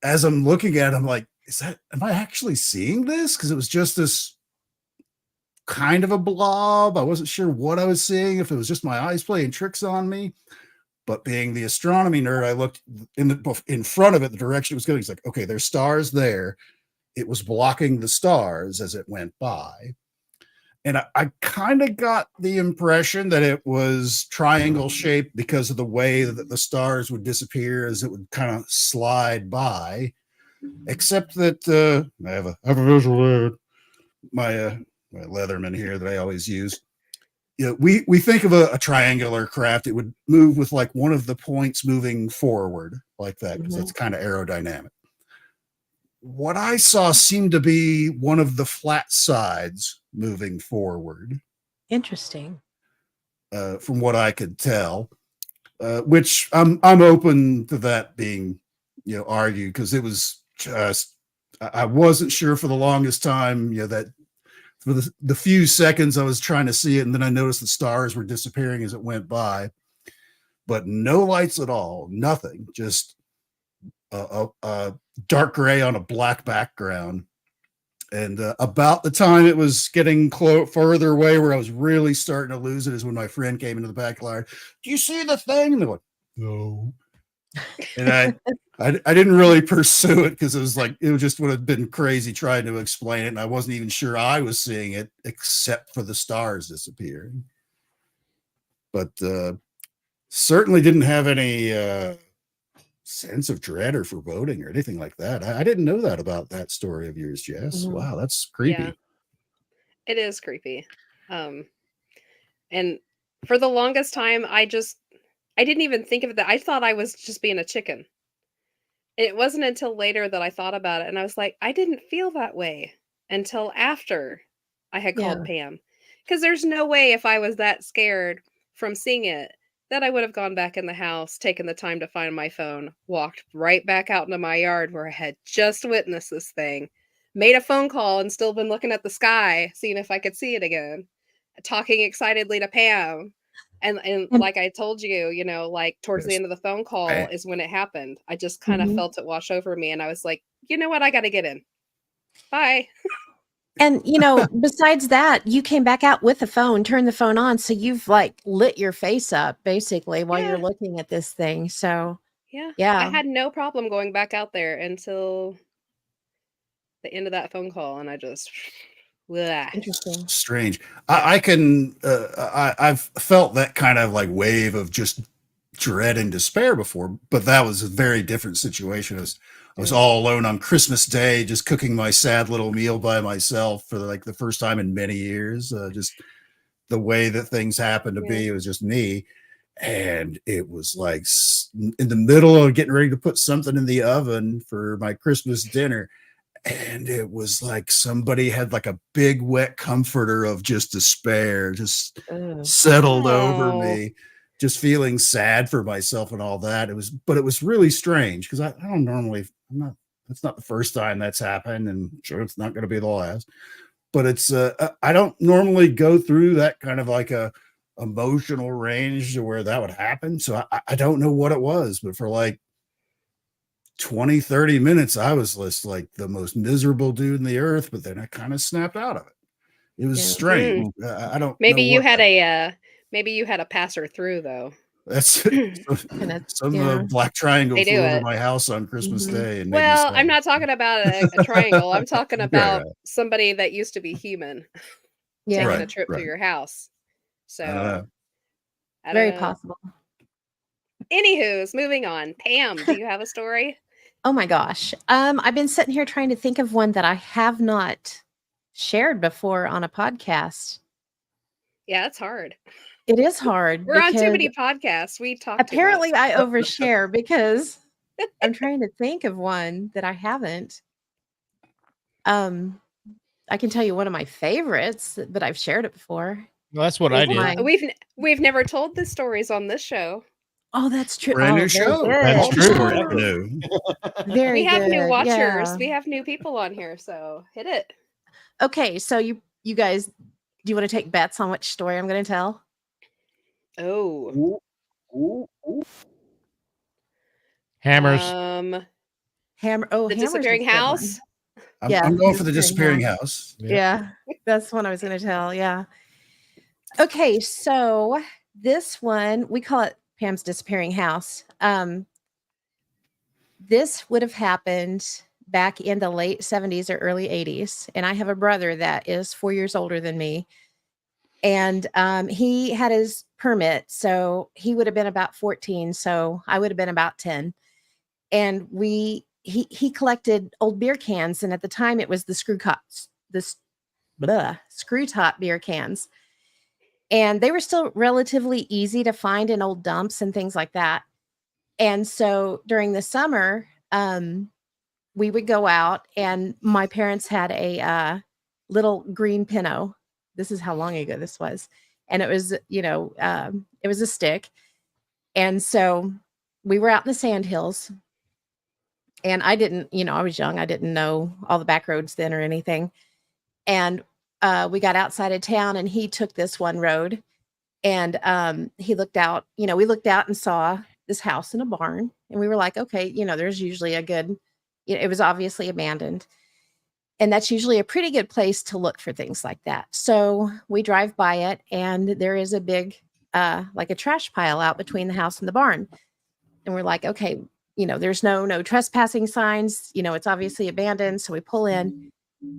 A: as I'm looking at it, I'm like, am I actually seeing this? Because it was just this kind of a blob. I wasn't sure what I was seeing, if it was just my eyes playing tricks on me. But being the astronomy nerd, I looked in front of it, the direction it was going. It's like, okay, there's stars there. It was blocking the stars as it went by. And I kind of got the impression that it was triangle shaped because of the way that the stars would disappear as it would kind of slide by. Except that I have a visual aid. My Leatherman here that I always use. we think of a triangular craft. It would move with like one of the points moving forward like that because that's kind of aerodynamic. What I saw seemed to be one of the flat sides moving forward.
B: Interesting.
A: From what I could tell, which I'm open to that being, argued because it was just I wasn't sure for the longest time, that for the few seconds I was trying to see it, and then I noticed the stars were disappearing as it went by, but no lights at all, nothing, just a dark gray on a black background. And about the time it was getting further away where I was really starting to lose it is when my friend came into the backyard. Do you see the thing? And they're like, no. And I didn't really pursue it because it just would have been crazy trying to explain it. And I wasn't even sure I was seeing it except for the stars disappearing. But certainly didn't have any sense of dread or foreboding or anything like that. I didn't know that about that story of yours, Jess. Wow, that's creepy.
C: Yeah, it is creepy. And for the longest time, I didn't even think of that. I thought I was just being a chicken. It wasn't until later that I thought about it, and I was like, I didn't feel that way until after I had called Pam. Because there's no way if I was that scared from seeing it that I would have gone back in the house, taken the time to find my phone, walked right back out into my yard where I had just witnessed this thing, made a phone call and still been looking at the sky, seeing if I could see it again, talking excitedly to Pam. And like I told you, like towards the end of the phone call is when it happened. I just kind of felt it wash over me. And I was like, you know what? I got to get in. Bye.
B: And, besides that, you came back out with the phone, turned the phone on. So you've like lit your face up basically while you're looking at this thing. So
C: yeah, I had no problem going back out there until the end of that phone call. And I just,
B: interesting.
A: Strange. I've felt that kind of like wave of just dread and despair before, but that was a very different situation. I was all alone on Christmas Day, just cooking my sad little meal by myself for like the first time in many years. Just the way that things happened to be, it was just me. And it was like in the middle of getting ready to put something in the oven for my Christmas dinner. And it was like somebody had like a big wet comforter of just despair, just settled over me, just feeling sad for myself and all that. But it was really strange because I don't normally, that's not the first time that's happened, and sure it's not going to be the last. But it's I don't normally go through that kind of like a emotional range to where that would happen. So I don't know what it was, but for like 20, 30 minutes, I was just like the most miserable dude in the earth, but then I kind of snapped out of it. It was strange. I don't
C: maybe
A: know
C: you had a passer through though.
A: That's some black triangle flew over my house on Christmas Day. And
C: well, I'm not talking about a triangle. I'm talking about somebody that used to be human taking a trip through your house. So
B: very possible.
C: Anywho's, moving on. Pam, do you have a story?
B: Oh my gosh. I've been sitting here trying to think of one that I have not shared before on a podcast.
C: Yeah, it's hard.
B: It is hard.
C: We're on too many podcasts. We talk.
B: Apparently, I overshare because I'm trying to think of one that I haven't. I can tell you one of my favorites, but I've shared it before.
D: Well, that's what I did.
C: We've never told the stories on this show.
B: Oh, that's true.
A: Brand new show.
D: That's true.
B: Very
C: we have
B: good.
C: new watchers.
B: Yeah.
C: We have new people on here, so hit it.
B: Okay, so you guys, do you want to take bets on which story I'm going to tell?
C: Oh.
D: Hammers.
B: Hammer. Oh,
C: the disappearing house.
A: I'm going for the disappearing house.
B: Yeah, that's one I was going to tell. Yeah. Okay, so this one, we call it Pam's disappearing house. This would have happened back in the late 70s or early 80s. And I have a brother that is 4 years older than me. And he had his permit. So he would have been about 14. So I would have been about 10. And he collected old beer cans. And at the time it was the screw top beer cans. And they were still relatively easy to find in old dumps and things like that. And so during the summer, we would go out, and my parents had a little green pinto. This is how long ago this was. And it was, it was a stick. And so we were out in the sandhills, and I didn't, I was young. I didn't know all the back roads then or anything. And we got outside of town, and he took this one road, and he looked out, we looked out and saw this house and a barn, and we were like, okay, there's usually a good, it was obviously abandoned. And that's usually a pretty good place to look for things like that. So we drive by it, and there is a big, like a trash pile out between the house and the barn. And we're like, okay, there's no trespassing signs, it's obviously abandoned. So we pull in,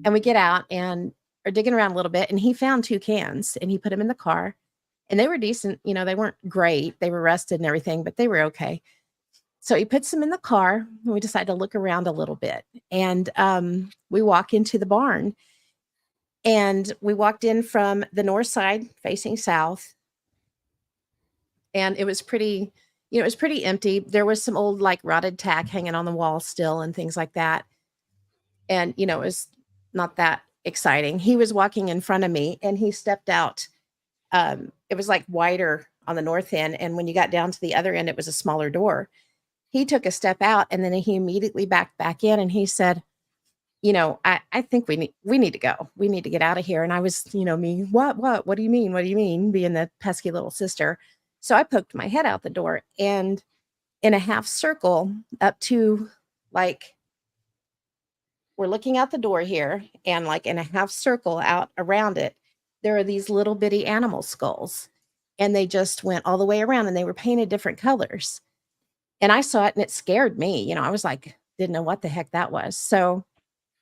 B: and we get out and are digging around a little bit. And he found 2 cans, and he put them in the car, and they were decent. They weren't great. They were rusted and everything, but they were okay. So he puts them in the car, and we decide to look around a little bit. And we walk into the barn, and we walked in from the north side facing south. And it was pretty, it was pretty empty. There was some old, like, rotted tack hanging on the wall still and things like that. And, it was not that exciting. He was walking in front of me, and he stepped out. It was like wider on the north end. And when you got down to the other end, it was a smaller door. He took a step out, and then he immediately backed back in, and he said, I think we need to go. We need to get out of here. And I was, me, what do you mean? What do you mean? Being the pesky little sister. So I poked my head out the door, and in a half circle up to, like, we're looking out the door here, and like in a half circle out around it, there are these little bitty animal skulls, and they just went all the way around, and they were painted different colors. And I saw it, and it scared me. I was like, didn't know what the heck that was. So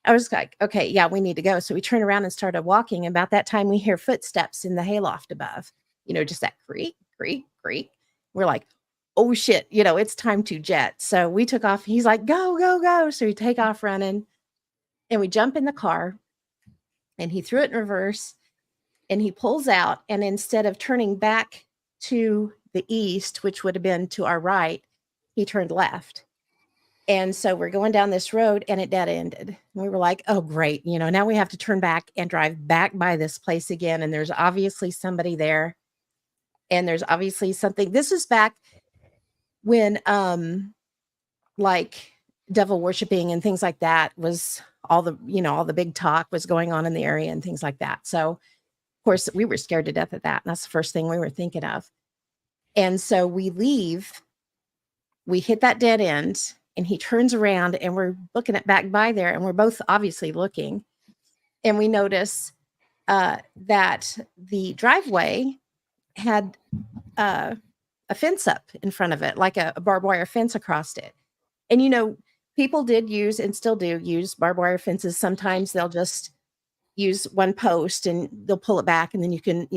B: I was like, okay, yeah, we need to go. So we turned around and started walking. And about that time, we hear footsteps in the hayloft above, just that creak, creak, creak. We're like, oh shit, it's time to jet. So we took off. He's like, go, go, go. So we take off running, and we jump in the car, and he threw it in reverse, and he pulls out. And instead of turning back to the east, which would have been to our right, he turned left. And so we're going down this road, and it dead ended. And we were like, oh, great. Now we have to turn back and drive back by this place again. And there's obviously somebody there. And there's obviously something. This is back when, like, devil worshiping and things like that was all the big talk was going on in the area and things like that. So, of course, we were scared to death of that. And that's the first thing we were thinking of. And so we leave. We hit that dead end, and he turns around, and we're looking at back by there, and we're both obviously looking, and we notice that the driveway had a fence up in front of it, like a barbed wire fence across it. And, people did use and still do use barbed wire fences. Sometimes they'll just use one post, and they'll pull it back, and then you can,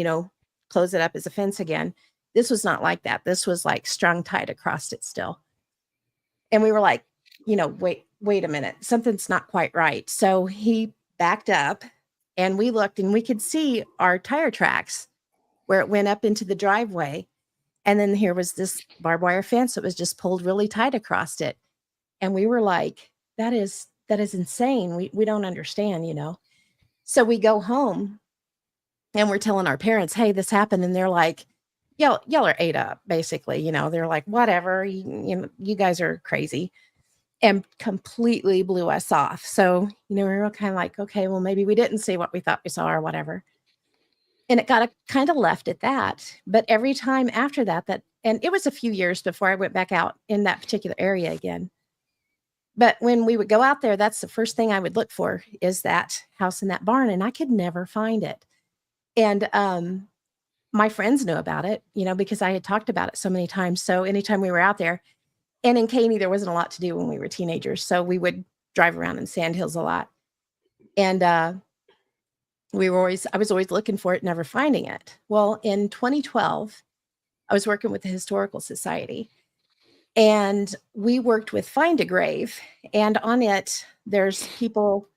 B: close it up as a fence again. This was not like that. This was like strung tight across it still. And we were like, wait a minute, something's not quite right. So he backed up, and we looked, and we could see our tire tracks where it went up into the driveway. And then here was this barbed wire fence that was just pulled really tight across it. And we were like, that is insane. We don't understand, So we go home, and we're telling our parents, hey, this happened. And they're like, y'all are ate up, basically. They're like, whatever, you guys are crazy, and completely blew us off. So, we were kind of like, okay, well, maybe we didn't see what we thought we saw or whatever. And it got kind of left at that. But every time after that, and it was a few years before I went back out in that particular area again. But when we would go out there, that's the first thing I would look for, is that house in that barn. And I could never find it. And my friends knew about it, because I had talked about it so many times. So anytime we were out there, and in Caney, there wasn't a lot to do when we were teenagers. So we would drive around in sandhills a lot. And I was always looking for it, never finding it. Well, in 2012, I was working with the Historical Society, and we worked with Find a Grave. And on it, there's people,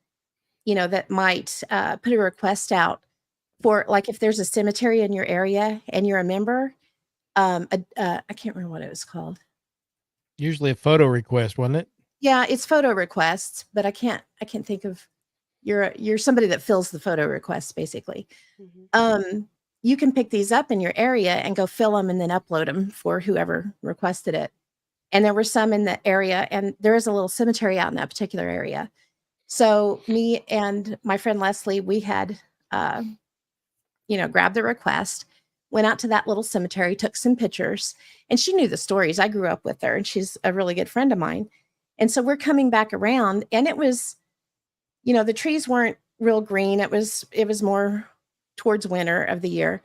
B: that might put a request out for like if there's a cemetery in your area and you're a member, I can't remember what it was called.
D: Usually a photo request, wasn't it?
B: Yeah, it's photo requests, but I can't think of you're somebody that fills the photo requests basically.
C: Mhm.
B: You can pick these up in your area and go fill them and then upload them for whoever requested it. And there were some in the area, and there is a little cemetery out in that particular area. So me and my friend Leslie, we had, grabbed the request, went out to that little cemetery, took some pictures, and she knew the stories. I grew up with her, and she's a really good friend of mine. And so we're coming back around, and it was, the trees weren't real green. It was more towards winter of the year.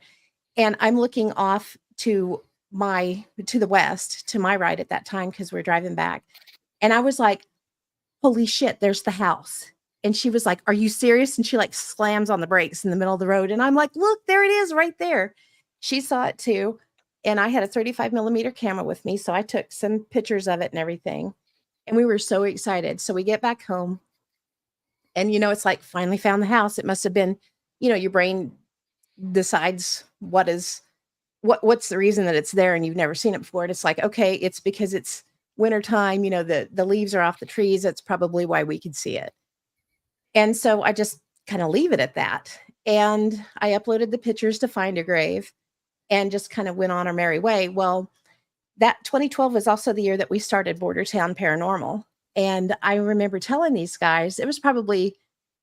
B: And I'm looking off to the west, to my right at that time, because we're driving back. And I was like, holy shit, there's the house. And she was like, are you serious? And she like slams on the brakes in the middle of the road. And I'm like, look, there it is right there. She saw it too. And I had a 35 millimeter camera with me. So I took some pictures of it and everything. And we were so excited. So we get back home. And, it's like finally found the house. It must have been, your brain decides what's the reason that it's there and you've never seen it before. And it's like, okay, it's because it's wintertime, the leaves are off the trees. That's probably why we could see it. And so I just kind of leave it at that. And I uploaded the pictures to Find a Grave and just kind of went on our merry way. Well, that 2012 was also the year that we started Bordertown Paranormal. And I remember telling these guys, it was probably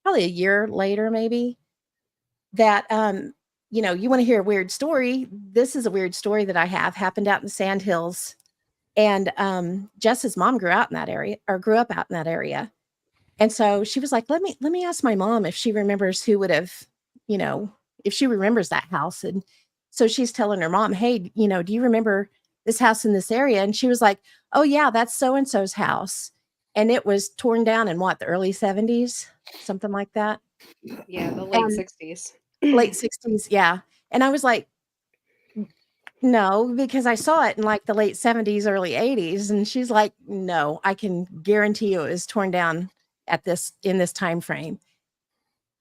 B: a year later, maybe, that, you want to hear a weird story. This is a weird story that I have happened out in the Sandhills. And Jess's mom grew up out in that area. And so she was like, let me ask my mom if she remembers who would have, if she remembers that house. And so she's telling her mom, hey, do you remember this house in this area? And she was like, oh yeah, that's so-and-so's house. And it was torn down in the early 70s, something like that.
C: Yeah, the late
B: And
C: 60s.
B: late 60s. Yeah. And I was like, no, because I saw it in like the late 70s, early 80s. And she's like, no, I can guarantee you it was torn down in this time frame.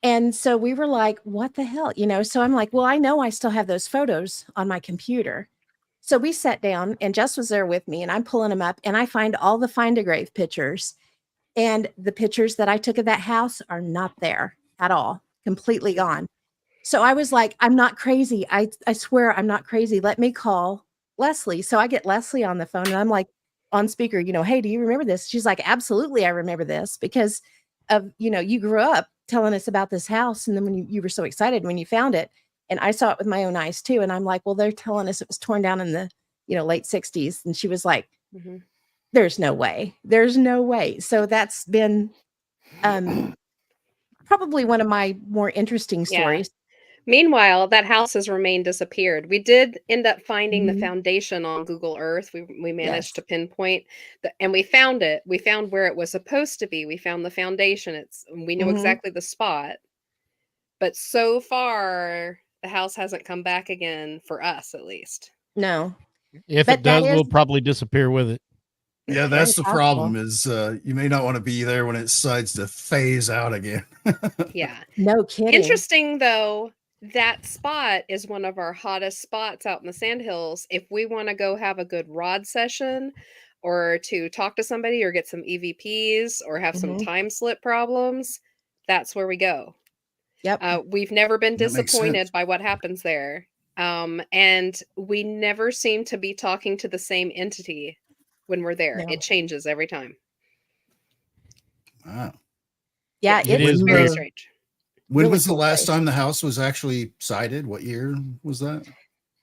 B: And so we were like, what the hell? So I'm like, well, I know I still have those photos on my computer. So we sat down and Jess was there with me and I'm pulling them up and I find all the Find a Grave pictures. And the pictures that I took of that house are not there at all, completely gone. So I was like, I'm not crazy. I swear I'm not crazy. Let me call Leslie. So I get Leslie on the phone and I'm like on speaker, hey, do you remember this? She's like, absolutely. I remember this because of, you grew up telling us about this house. And then when you were so excited when you found it and I saw it with my own eyes too. And I'm like, well, they're telling us it was torn down in the, late 60s. And she was like, there's no way. There's no way. So that's been probably one of my more interesting stories.
C: Meanwhile, that house has remained disappeared. We did end up finding the
B: Mhm.
C: foundation on Google Earth. We managed
B: Yes.
C: to pinpoint and we found it. We found where it was supposed to be. We found the foundation. We knew
B: Mhm.
C: exactly the spot. But so far, the house hasn't come back again for us, at least.
B: No.
D: If
B: But
D: it
B: that
D: does,
B: is
D: we'll probably disappear with it.
A: Yeah,
B: very
A: that's the
B: possible.
A: problem is you may not want to be there when it decides to phase out again.
C: Yeah.
B: No kidding.
C: Interesting, though, that spot is one of our hottest spots out in the Sandhills. If we want to go have a good rod session or to talk to somebody or get some EVPs or have some
B: Mhm.
C: time slip problems, that's where we go.
B: Yep.
C: We've never been
A: That makes
C: disappointed
A: sense.
C: by what happens there. And we never seem to be talking to the same entity when we're there.
B: No.
C: It changes every time.
A: Wow.
B: Yeah,
C: Yeah,
D: It
B: it's
D: is
C: very
D: weird.
C: strange.
A: When
B: really
A: was the
B: cool
A: last
B: place.
A: time the house was actually sighted? What year was that?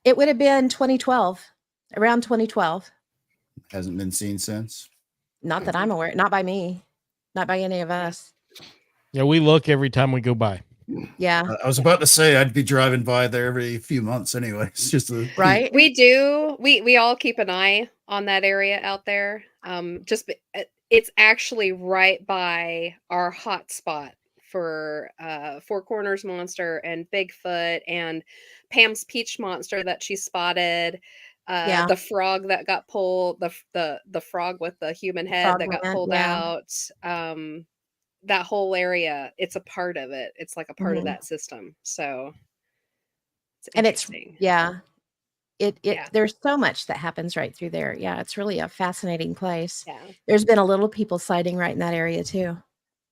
B: It would have been 2012, around 2012.
A: Hasn't been seen since.
B: Not that I'm aware, not by me, not by any of us.
D: Yeah, we look every time we go by.
B: Yeah.
A: I was about to say I'd be driving by there every few months anyway. It's just a
B: Right.
C: We do. We all keep an eye on that area out there. It's actually right by our hot spot for Four Corners monster and Bigfoot and Pam's peach monster that she spotted.
B: Yeah.
C: The frog that got pulled, the frog with the human head that got
B: Frogman,
C: pulled
B: yeah.
C: out. That whole area, it's a part of it. It's like a part of
B: Mhm.
C: that system. So
B: And it's
C: interesting.
B: It
C: Yeah.
B: there's so much that happens right through there. Yeah, it's really a fascinating place.
C: Yeah.
B: There's been a little people sighting right in that area too.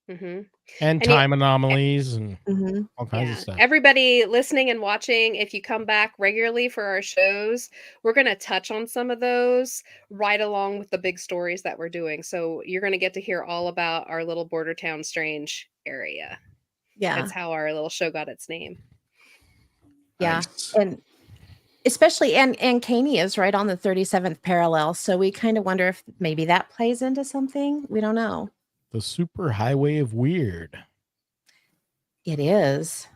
C: Mm-hmm.
D: And
C: And
D: time anomalies and
B: Mm-hmm.
D: all kinds
C: Yeah.
D: of stuff.
C: Everybody listening and watching, if you come back regularly for our shows, we're going to touch on some of those right along with the big stories that we're doing. So you're going to get to hear all about our little Bordertown Strange area.
B: Yeah,
C: That's how our little show got its name.
B: yeah,
A: Nice.
B: and especially and Caney is right on the 37th parallel, so we kind of wonder if maybe that plays into something. We don't know.
D: The super highway of weird.
B: It is.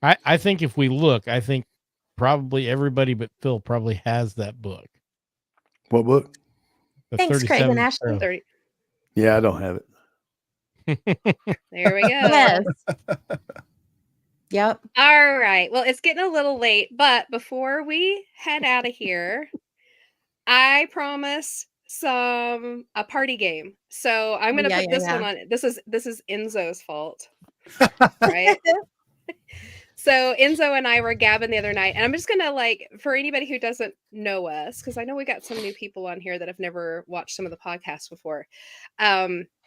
D: I think if we look, I think probably everybody but Phil probably has that book.
E: What book?
D: The
B: Thanks, Craig and
D: 37th
B: Ashley.
D: parallel.
C: 30.
E: Yeah, I don't have it.
C: There we go.
B: Yes. Yep.
C: All right. Well, it's getting a little late, but before we head out of here, I promise a party game. So I'm gonna
B: Yeah,
C: put
B: yeah,
C: this one
B: yeah.
C: on. This is Enzo's fault, right? So Enzo and I were gabbing the other night, and I'm just gonna for anybody who doesn't know us, because I know we got some new people on here that have never watched some of the podcasts before.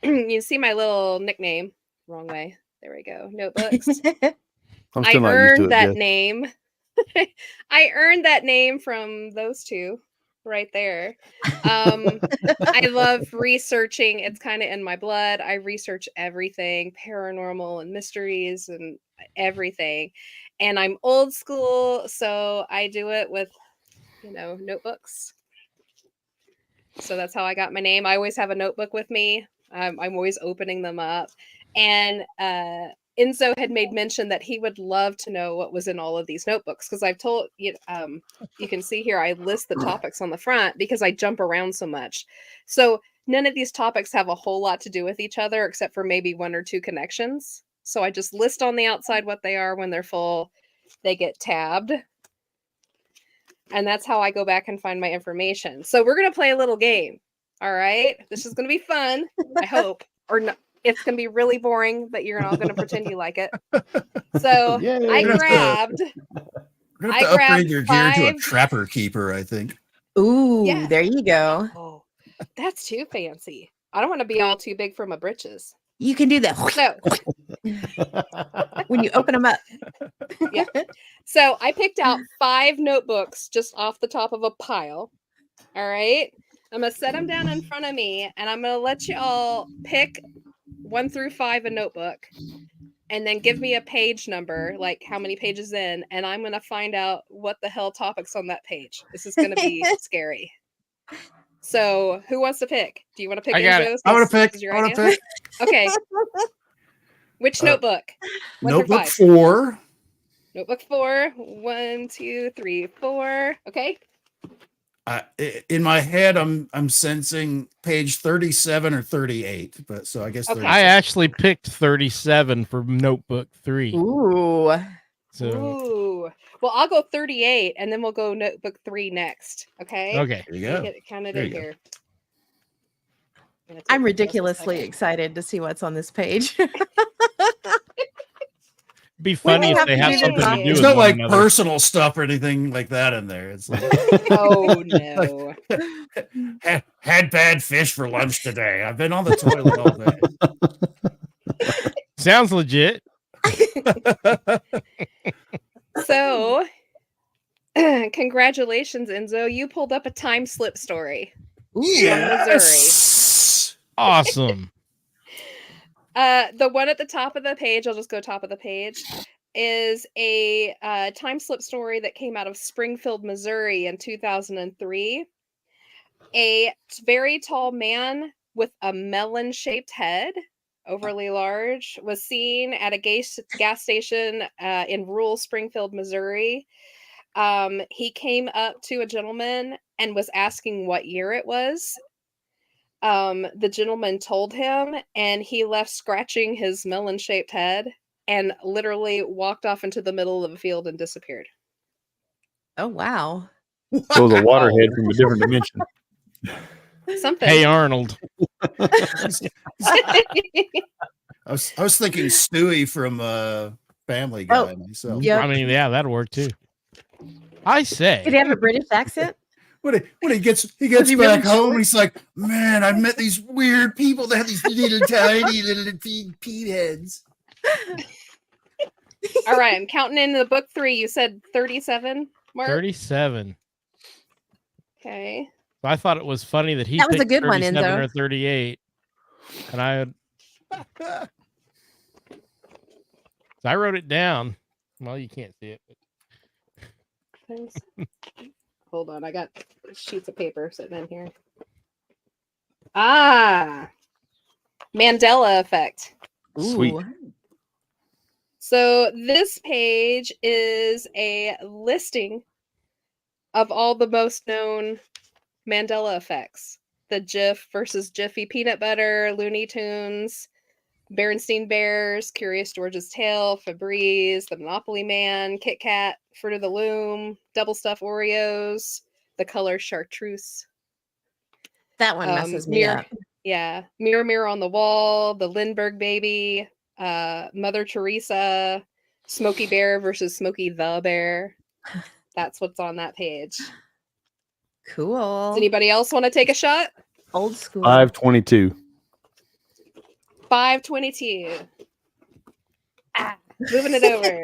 C: You see my little nickname. Wrong way. There we go. Notebooks.
E: I'm
C: I
E: still not used to
C: earned
E: it.
C: that
E: Jess.
C: name. I earned that name from those two right there. I love researching. It's kind of in my blood. I research everything paranormal and mysteries and everything. And I'm old school, so I do it with, notebooks. So that's how I got my name. I always have a notebook with me. I'm always opening them up. And Enzo had made mention that he would love to know what was in all of these notebooks, because I've told you, you can see here, I list the topics on the front because I jump around so much. So none of these topics have a whole lot to do with each other except for maybe one or two connections. So I just list on the outside what they are. When they're full, they get tabbed. And that's how I go back and find my information. So we're going to play a little game. All right. This is going to be fun. I hope. Or no, it's going to be really boring, but you're all going to pretend you like it. So
E: Yay.
C: I
A: We're
C: grabbed.
A: We're gonna
C: I
A: have to upgrade
C: grabbed
A: your gear to a
C: 5
A: trapper keeper, I think.
B: Ooh,
C: Yeah.
B: there you go.
C: Oh, that's too fancy. I don't want to be all too big for my britches.
B: You can do that
C: So
B: when you open them up.
C: Yeah. So I picked out 5 notebooks just off the top of a pile. All right. I'm going to set them down in front of me, and I'm going to let you all pick 1 through 5 a notebook, and then give me a page number, like how many pages in, and I'm going to find out what the hell topic's on that page. This is going to be scary. So who wants to pick? Do you want to pick?
D: I got it.
C: Enzo's?
A: I want
C: This
A: to pick.
C: is your
A: I want to
C: idea?
A: pick.
C: Okay. Which notebook? 1 through
A: Notebook
C: 5.
A: 4.
C: Notebook 4. 1, 2, 3, 4. Okay.
A: In my head, I'm sensing page 37 or 38, but so I guess
C: Okay.
A: 37.
D: I actually picked 37 for notebook 3.
B: Ooh.
D: So
C: Ooh. Well, I'll go 38, and then we'll go notebook 3 next. Okay.
D: okay.
A: There you
C: Let
A: go.
C: me get it counted
A: There
C: in
A: you go.
C: here. Gonna take
B: I'm
C: just a
B: ridiculously
C: second.
B: excited to see what's on this page.
D: Be
B: We
D: funny
B: may
D: if
B: have
D: they
B: to
D: have
B: do
D: something to
C: this.
D: do
A: There's
D: with
A: not
D: one
A: like
D: another.
A: personal stuff or anything like that in there. It's like
C: Oh no.
A: had bad fish for lunch today. I've been on the toilet all day.
D: Sounds legit.
C: So, congratulations, Enzo. You pulled up a time slip story.
A: Yes.
D: Awesome.
C: The one at the top of the page, I'll just go top of the page, is a time slip story that came out of Springfield, Missouri in 2003. A very tall man with a melon-shaped head, overly large, was seen at a gas station in rural Springfield, Missouri. He came up to a gentleman and was asking what year it was. The gentleman told him, and he left scratching his melon-shaped head and literally walked off into the middle of a field and disappeared.
B: Oh wow.
E: So it was a waterhead from a different dimension.
C: Something.
D: Hey Arnold.
A: I was thinking Stewie from Family Guy
B: Oh,
A: myself.
B: yep.
D: I mean, yeah, that'll work too. I say.
B: Did he have a British accent?
A: When he gets
B: he
A: back
B: really
A: home,
B: short?
A: and he's like, man, I met these weird people that have these little tiny little pea heads.
C: All right, I'm counting in the book 3. You said 37, Mark?
D: 37.
C: Okay.
D: So I thought it was funny that he
B: That was a
D: picked
B: good one,
D: 37
B: Enzo.
D: or 38. And I wrote it down. Well, you can't see it.
C: Hold on, I got sheets of paper sitting in here. Ah, Mandela effect.
E: Sweet.
B: Ooh.
C: So this page is a listing of all the most known Mandela effects. The Jif versus Jiffy peanut butter, Looney Tunes, Berenstein Bears, Curious George's Tale, Febreze, The Monopoly Man, Kit Kat, Fruit of the Loom, Double Stuffed Oreos, the color chartreuse.
B: That one messes me
C: Mirror,
B: up.
C: yeah, Mirror Mirror on the Wall, the Lindbergh Baby, Mother Teresa, Smokey Bear versus Smokey the Bear. That's what's on that page.
B: Cool.
C: Does anybody else want to take a shot?
B: Old school.
E: 522.
C: 522. Moving it over.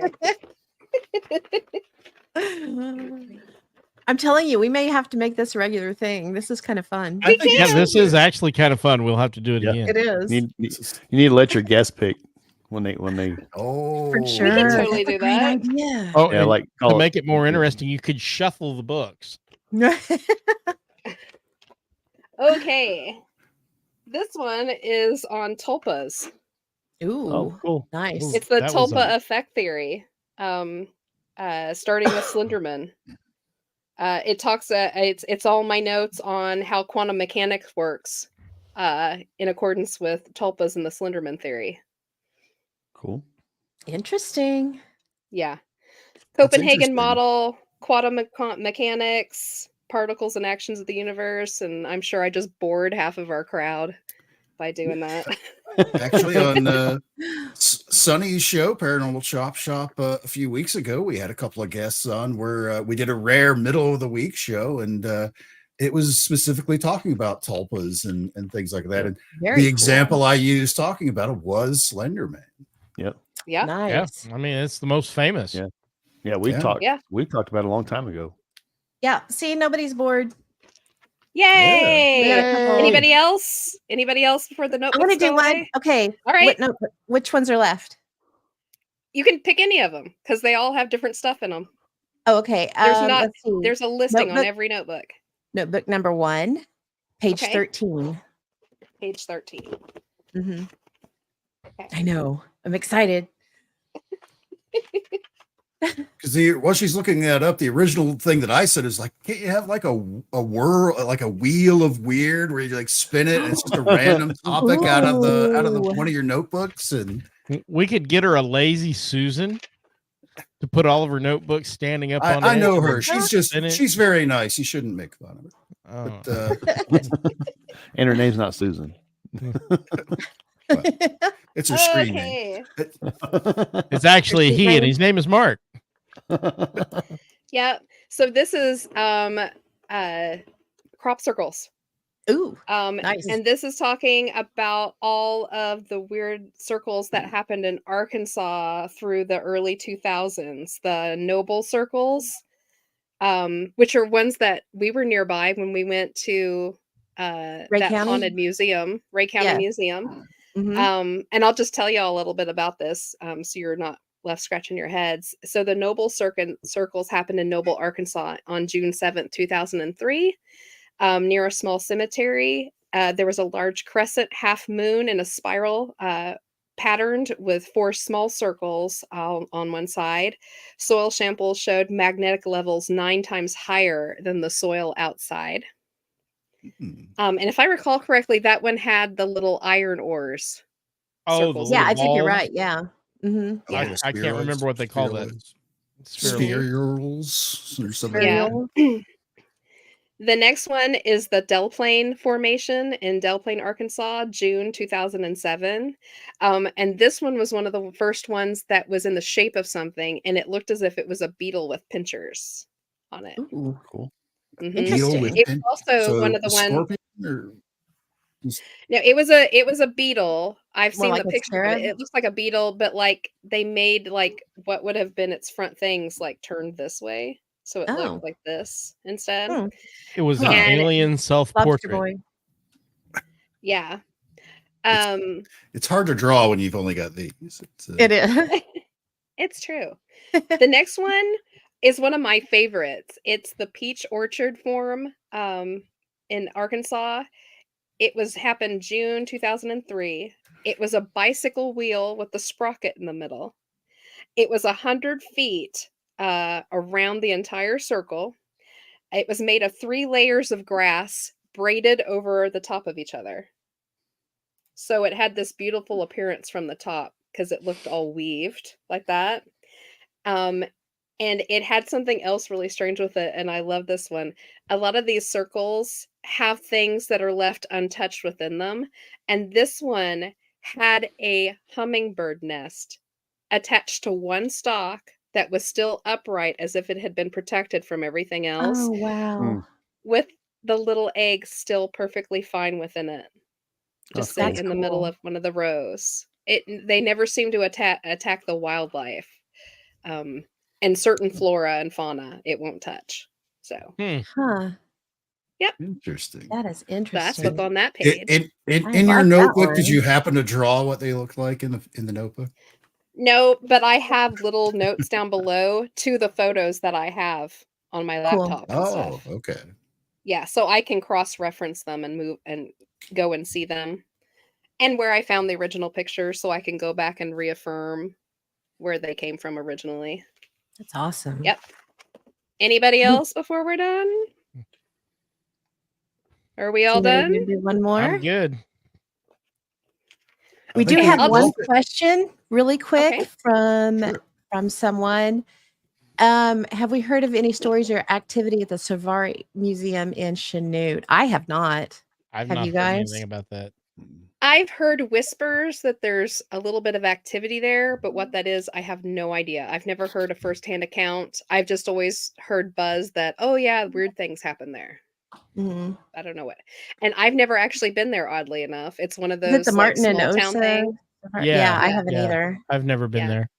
B: I'm telling you, we may have to make this a regular thing. This is kind of fun.
A: I think
D: Yeah, this is actually kind of fun. We'll have to do it
E: Yeah.
D: again.
B: It is.
E: You need to let your guest pick when they
A: Oh,
B: For sure.
C: can totally
B: That's a
C: do
B: great
C: that.
B: idea.
D: Oh,
E: yeah,
D: and
E: like
D: to
E: call
D: make it more interesting, you could shuffle the books.
C: Okay. This one is on tulpas.
B: Ooh,
E: Oh, cool.
B: nice.
D: Ooh.
C: It's the
D: That was
C: tulpa effect theory. Starting with Slenderman. It talks. It's all my notes on how quantum mechanics works, in accordance with tulpas and the Slenderman theory.
E: Cool.
B: Interesting.
C: Yeah,
A: That's
C: Copenhagen
A: interesting.
C: model, quantum mechanics, particles and actions of the universe, and I'm sure I just bored half of our crowd by doing that.
A: Actually, on Sonny's show, Paranormal Chop Shop, a few weeks ago, we had a couple of guests on where we did a rare middle of the week show, and it was specifically talking about tulpas and things like that. And
B: Very
A: the
B: cool.
A: example I used talking about it was Slenderman.
C: Yeah.
B: Nice.
D: Yeah, I mean, it's the most famous.
E: Yeah. Yeah, we
A: Yeah.
E: talked.
C: Yeah.
E: We talked about it a long time ago.
B: Yeah. See, nobody's bored.
C: Yay!
B: We got a couple.
C: Anybody else? Anybody else before the
B: I'm
C: notebooks
B: going to do
C: go
B: one.
C: away?
B: Okay.
C: All right.
B: Which ones are left?
C: You can pick any of them because they all have different stuff in them.
B: Oh, okay. Let's see.
C: There's a listing on
B: Notebook.
C: every notebook.
B: Notebook number 1, page
C: Okay.
B: 13.
C: Page 13.
B: Mm-hmm.
C: Okay.
B: I know. I'm excited.
A: Because while she's looking that up, the original thing that I said is like, can't you have like a whirl, like a wheel of weird, where you like spin it and it's just a random topic out of
B: Ooh.
A: one of your notebooks? And
D: We could get her a lazy Susan to put all of her notebooks standing up on
A: I
D: edge
A: know
D: and
A: her.
D: then
A: She's just
D: spin it.
A: she's very nice. You shouldn't make fun of her.
D: Oh.
A: But
E: And her name's not Susan.
A: it's her screen name.
C: Okay.
D: It's actually he, and his name is Mark.
C: Yeah. So this is crop circles.
B: Ooh, nice.
C: And this is talking about all of the weird circles that happened in Arkansas through the early 2000s, the noble circles, which are ones that we were nearby when we went to that
B: County?
C: haunted museum, Ray County
B: Yeah.
C: Museum.
B: Mhm.
C: And I'll just tell you all a little bit about this, so you're not left scratching your heads. So the noble circles happened in Noble, Arkansas on June 7th, 2003. Near a small cemetery. There was a large crescent half moon in a spiral patterned with 4 small circles on one side. Soil samples showed magnetic levels 9 times higher than the soil outside. And if I recall correctly, that one had the little iron ores.
D: Oh,
C: circles.
B: Yeah,
D: little
B: I think you're
D: ball.
B: right. Yeah. Mm-hmm.
C: Yeah.
D: I can't remember what they call that.
A: Spherules or something.
C: Yeah.
A: Like
C: The next one is the Delplane Formation in Delplane, Arkansas, June 2007. And this one was one of the first ones that was in the shape of something, and it looked as if it was a beetle with pinchers on it.
B: Ooh,
E: Cool.
C: Mhm.
A: Beetle with
B: interesting.
C: It
A: pin-
C: was also
A: so
C: one of the
A: a
C: ones.
A: scorpion or
C: No, it was a beetle. I've
B: More
C: seen
B: like
C: the
B: a
C: picture of it.
B: scarab?
C: It looks like a beetle, but like they made like what would have been its front things like turned this way, so it
B: Oh.
C: looked like this instead.
B: Hmm.
D: It was an
A: Huh.
C: And
D: alien
B: Lobster
D: self-portrait.
B: boy.
C: yeah,
A: It's- it's hard to draw when you've only got these. It's,
B: It is.
C: it's true. The next one is one of my favorites. It's the Peach Orchard Form in Arkansas. It was happened June 2003. It was a bicycle wheel with the sprocket in the middle. It was 100 feet around the entire circle. It was made of 3 layers of grass braided over the top of each other. So it had this beautiful appearance from the top because it looked all weaved like that. And it had something else really strange with it, and I love this one. A lot of these circles have things that are left untouched within them, and this one had a hummingbird nest attached to one stalk that was still upright as if it had been protected from everything else,
B: Oh, wow.
C: with the little eggs still perfectly fine within it, just
E: That's
C: sitting
B: That's
C: in the middle
B: cool.
C: of one of the rows. They never seem to attack the wildlife. And certain flora and fauna it won't touch. So
B: Huh.
A: interesting.
B: That is
C: that's
B: interesting.
C: what's on that
A: In,
C: page.
A: in,
B: I
A: in your
B: like that
A: notebook, did
B: one.
A: you happen to draw what they looked like in the notebook?
C: No, but I have little notes down below to the photos that I have on my
B: Cool.
C: laptop and
A: Oh,
C: stuff.
A: okay.
C: Yeah, so I can cross-reference them and move and go and see them. And where I found the original pictures, so I can go back and reaffirm where they came from originally.
B: That's awesome.
C: Yep. Anybody else before we're done? Are we all
B: You ready
C: done?
B: to do one more?
D: I'm good.
B: We
A: I
B: do
A: think
B: have
C: I'll
B: one
C: just-
B: question really quick
C: Okay.
A: Sure.
B: from someone. Have we heard of any stories or activity at the Safari Museum in Chanute? I have not.
D: I've
B: Have
D: not
B: you
D: heard
B: guys?
D: anything about that.
C: I've heard whispers that there's a little bit of activity there, but what that is, I have no idea. I've never heard a firsthand account. I've just always heard buzz that, oh yeah, weird things happen there.
B: Mhm.
C: I don't know what. And I've never actually been there, oddly enough. It's one of
B: Is it
C: those
B: the
C: like
B: Martin and
C: small town
B: Osa?
C: things.
B: Yeah, I
C: Yeah.
B: haven't
D: Yeah.
B: either.
D: I've never been
C: Yeah.
D: there.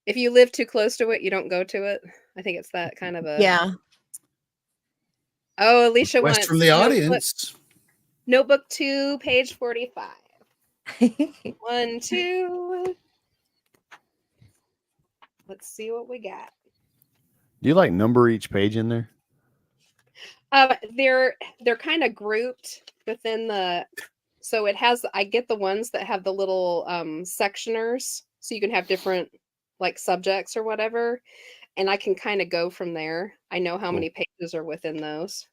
C: If you live too close to it, you don't go to it. I think it's that kind of a.
B: Yeah.
C: Oh, Alicia
A: Request
C: wants
A: from the audience.
C: notebook 2, page 45. 1, 2. Let's see what we got.
E: Do you like number each page in there?
C: They're kind of grouped within the. So it has. I get the ones that have the little sectioners, so you can have different like subjects or whatever, and I can kind of go from there. I know how
E: Cool.
C: many pages are within those,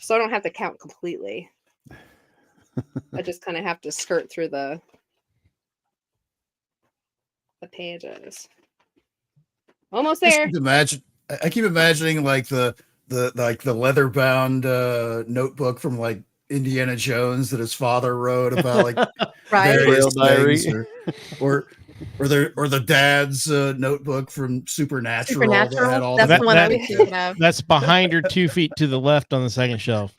C: so I don't have to count completely. I just kind of have to skirt through the pages. Almost
A: Just
C: there.
A: I keep imagining like the leather bound notebook from like Indiana Jones that his father wrote about like
B: Right.
A: various
E: Trail
A: things,
E: diary.
A: or the dad's notebook from Supernatural that had
B: Supernatural.
A: all
B: That's
A: the
B: the one I
D: that-
B: was thinking of.
D: That's behind her 2 feet to the left on the second shelf.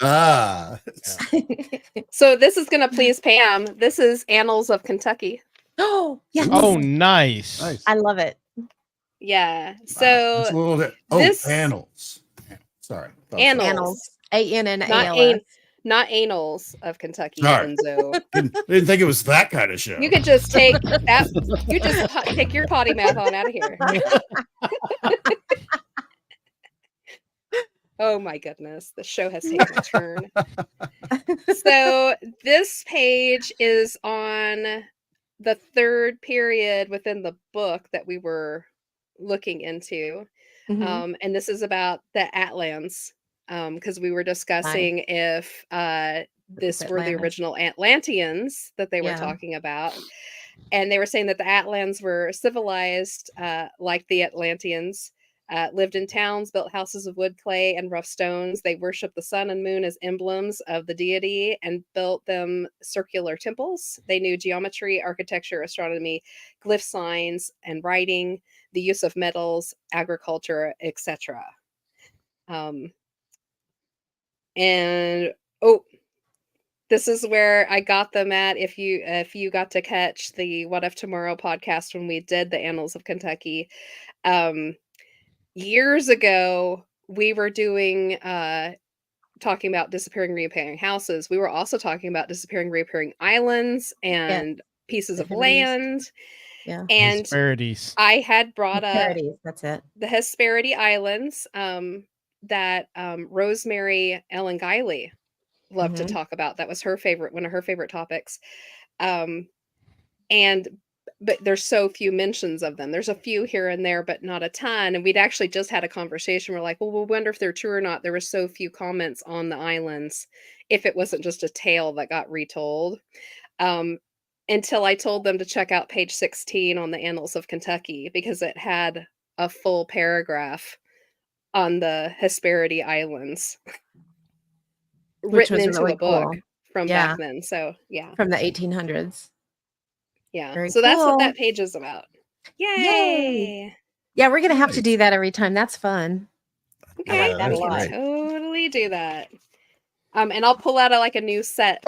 C: So this is gonna please Pam. This is Annals of Kentucky.
B: Oh, yes.
D: Oh, nice.
E: Nice.
B: I love it.
C: Yeah.
A: Wow,
C: So
A: it's a little bit.
C: this-
A: annals. Sorry,
C: Annals.
B: Annals. A-N-N-A-L-S.
C: not anals of Kentucky,
A: Sorry.
C: Enzo.
A: Didn't think it was that kind of show.
C: You could just take that. You just take your potty mouth on out of here. Oh my goodness, the show has taken a turn. So this page is on the third period within the book that we were looking into.
B: Mhm.
C: And this is about the Atlans, because we were discussing if this were the
B: Atlantis.
C: original Atlanteans that they were
B: Yeah.
C: talking about. And they were saying that the Atlans were civilized like the Atlanteans, lived in towns, built houses of wood, clay, and rough stones. They worshiped the sun and moon as emblems of the deity and built them circular temples. They knew geometry, architecture, astronomy, glyph signs, and writing, the use of metals, agriculture, etc. And this is where I got them at. If you got to catch the What If Tomorrow podcast when we did the Annals of Kentucky, years ago, we were doing talking about disappearing, reappearing houses. We were also talking about disappearing, reappearing islands and pieces
B: The
C: of
B: Hebrides.
C: land.
B: Yeah.
C: And
D: Disparities.
C: I had brought up
B: Parodies, that's it.
C: the Hesperity Islands that Rosemary Ellen Guiley loved to talk about. That was her favorite, one of her favorite topics. But there's so few mentions of them. There's a few here and there, but not a ton. And we'd actually just had a conversation. We're like, well, we'll wonder if they're true or not. There were so few comments on the islands, if it wasn't just a tale that got retold. Until I told them to check out page 16 on the Annals of Kentucky, because it had a full paragraph on the Hesperity Islands
B: Which
C: written
B: was
C: into
B: really
C: a book
B: cool.
C: from
B: Yeah.
C: back then. So yeah.
B: From the 1800s.
C: Yeah.
B: Very
C: So that's what
B: cool.
C: that page is about. Yay!
B: Yeah, we're gonna have to
A: Nice.
B: do that every time. That's fun.
C: Okay,
B: like that
C: we
B: a
C: can
B: lot.
C: totally do that. And I'll pull out a new set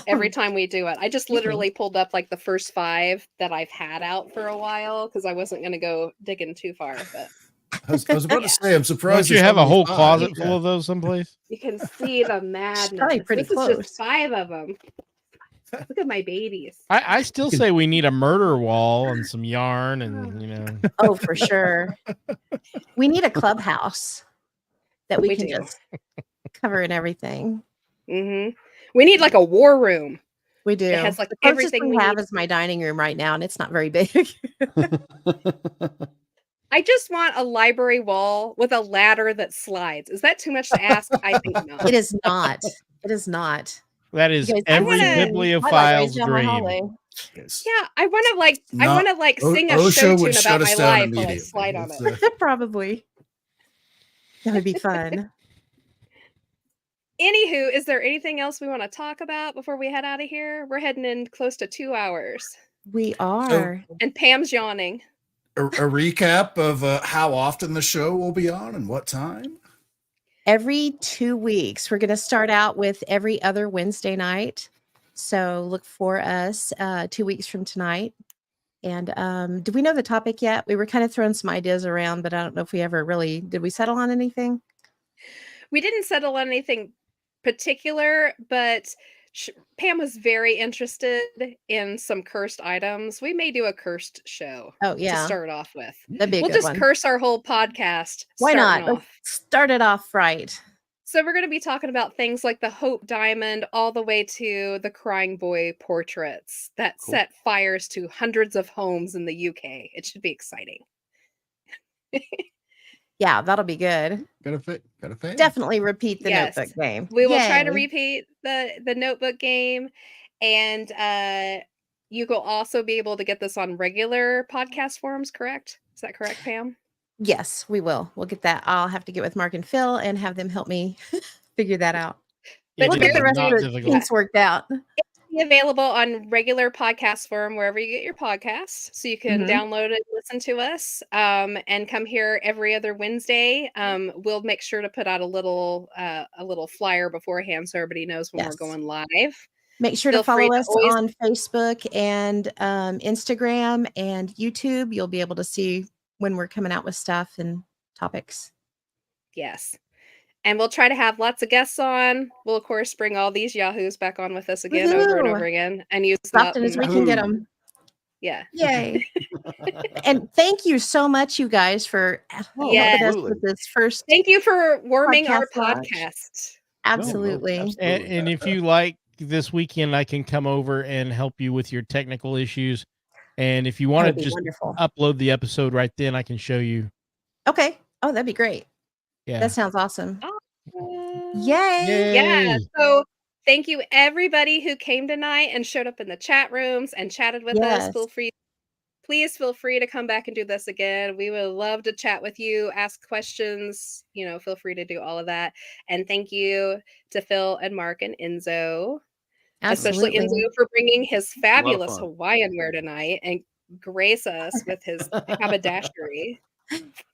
C: every time we do it. I just
B: Excuse me.
C: literally pulled up like the first 5 that I've had out for a while because I wasn't going to go digging too far. But
A: I was about to say, I'm surprised.
D: Don't you
A: there's
D: have a
A: only
D: whole
A: 5.
D: closet
A: Yeah.
D: full of those someplace?
C: you can see the madness.
B: probably pretty
C: This is
B: close.
C: just 5 of them. Look at my babies.
D: I still say we need a murder wall and some yarn and
B: Oh, for sure. We need a clubhouse that we
C: We
B: can
C: do.
B: just cover and everything.
C: We need like a war room.
B: We do.
C: It has like
B: the closest
C: everything
B: we
C: we
B: have
C: need.
B: is my dining room right now, and it's not very big.
C: I just want a library wall with a ladder that slides. Is that too much to ask? I think not.
B: It is not. It is not.
D: that is
B: You guys,
D: every
C: wanna-
D: bibliophile's
B: down my
D: dream.
B: hallway.
A: Yes.
C: Yeah, I want to sing a
A: OSHA
C: show
A: would
C: tune
A: shut
C: about
A: us
C: my
A: down
C: life while I
A: immediately.
C: slide on
A: It's,
C: it.
B: Probably. That would be fun.
C: Anywho, is there anything else we want to talk about before we head out of here? We're heading in close to 2 hours.
B: We are.
C: And Pam's yawning.
A: a recap of how often the show will be on and what time.
B: Every 2 weeks. We're going to start out with every other Wednesday night. So look for us 2 weeks from tonight. And do we know the topic yet? We were kind of throwing some ideas around, but I don't know if we ever really did. We settle on anything?
C: We didn't settle on anything particular, but Pam was very interested in some cursed items. We may do a cursed show
B: Oh,
C: to
B: yeah.
C: start off with.
B: That'd be a
C: We'll
B: good
C: just
B: one.
C: curse our whole podcast.
B: Why
C: starting
B: not?
C: off.
B: Let's start it off right.
C: So we're going to be talking about things like the Hope Diamond all the way to the Crying Boy portraits that
E: Cool.
C: set fires to hundreds of homes in the UK. It should be exciting.
B: Yeah, that'll be good.
A: Got a fan.
B: Definitely repeat the
C: Yes.
B: notebook game.
C: We will try to
B: Yay.
C: repeat the notebook game, and you will also be able to get this on regular podcast forums, correct? Is that correct, Pam?
B: Yes, we will. We'll get that. I'll have to get with Mark and Phil and have them help me figure that out.
C: But
B: We'll
C: It
B: get
C: is
B: the rest
D: not
B: of the
D: difficult.
B: kinks worked out.
C: Be available on regular podcast forum wherever you get your podcasts, so you can
B: Mhm.
C: download it, listen to us, and come here every other Wednesday. We'll make sure to put out a little flyer beforehand so everybody knows when we're
B: Yes.
C: going live.
B: Make sure
C: Feel
B: to follow
C: free to
B: us
C: always-
B: on Facebook and Instagram and YouTube. You'll be able to see when we're coming out with stuff and topics.
C: Yes. And we'll try to have lots of guests on. We'll, of course, bring all these yahoos back on with us again over and
B: Woohoo!
C: over again and use
B: As
C: them up.
B: often as
C: and-
B: we can get
E: Yahoo!
B: them.
C: Yeah.
B: Yay. And thank you so much, you guys, for helping
C: Yes.
B: us
E: Absolutely.
B: with this first.
C: Thank you for warming our
B: Podcast launch.
C: podcast.
B: Absolutely.
D: And if you like this weekend, I can come over and help you with your technical issues. And if you
B: That
D: want
B: would
D: to
B: be
D: just
B: wonderful.
D: upload the episode right then, I can show you.
B: Okay. Oh, that'd be great.
D: Yeah.
B: That sounds awesome.
C: Yay.
B: Yay.
C: Yeah. So thank you, everybody who came tonight and showed up in the chat rooms and chatted with us.
B: Yes.
C: Feel free please feel free to come back and do this again. We would love to chat with you, ask questions, feel free to do all of that. And thank you to Phil and Mark and Enzo, especially
B: Absolutely.
C: Enzo for bringing his fabulous
E: fun.
C: Hawaiian wear tonight and grace us with his haberdashery.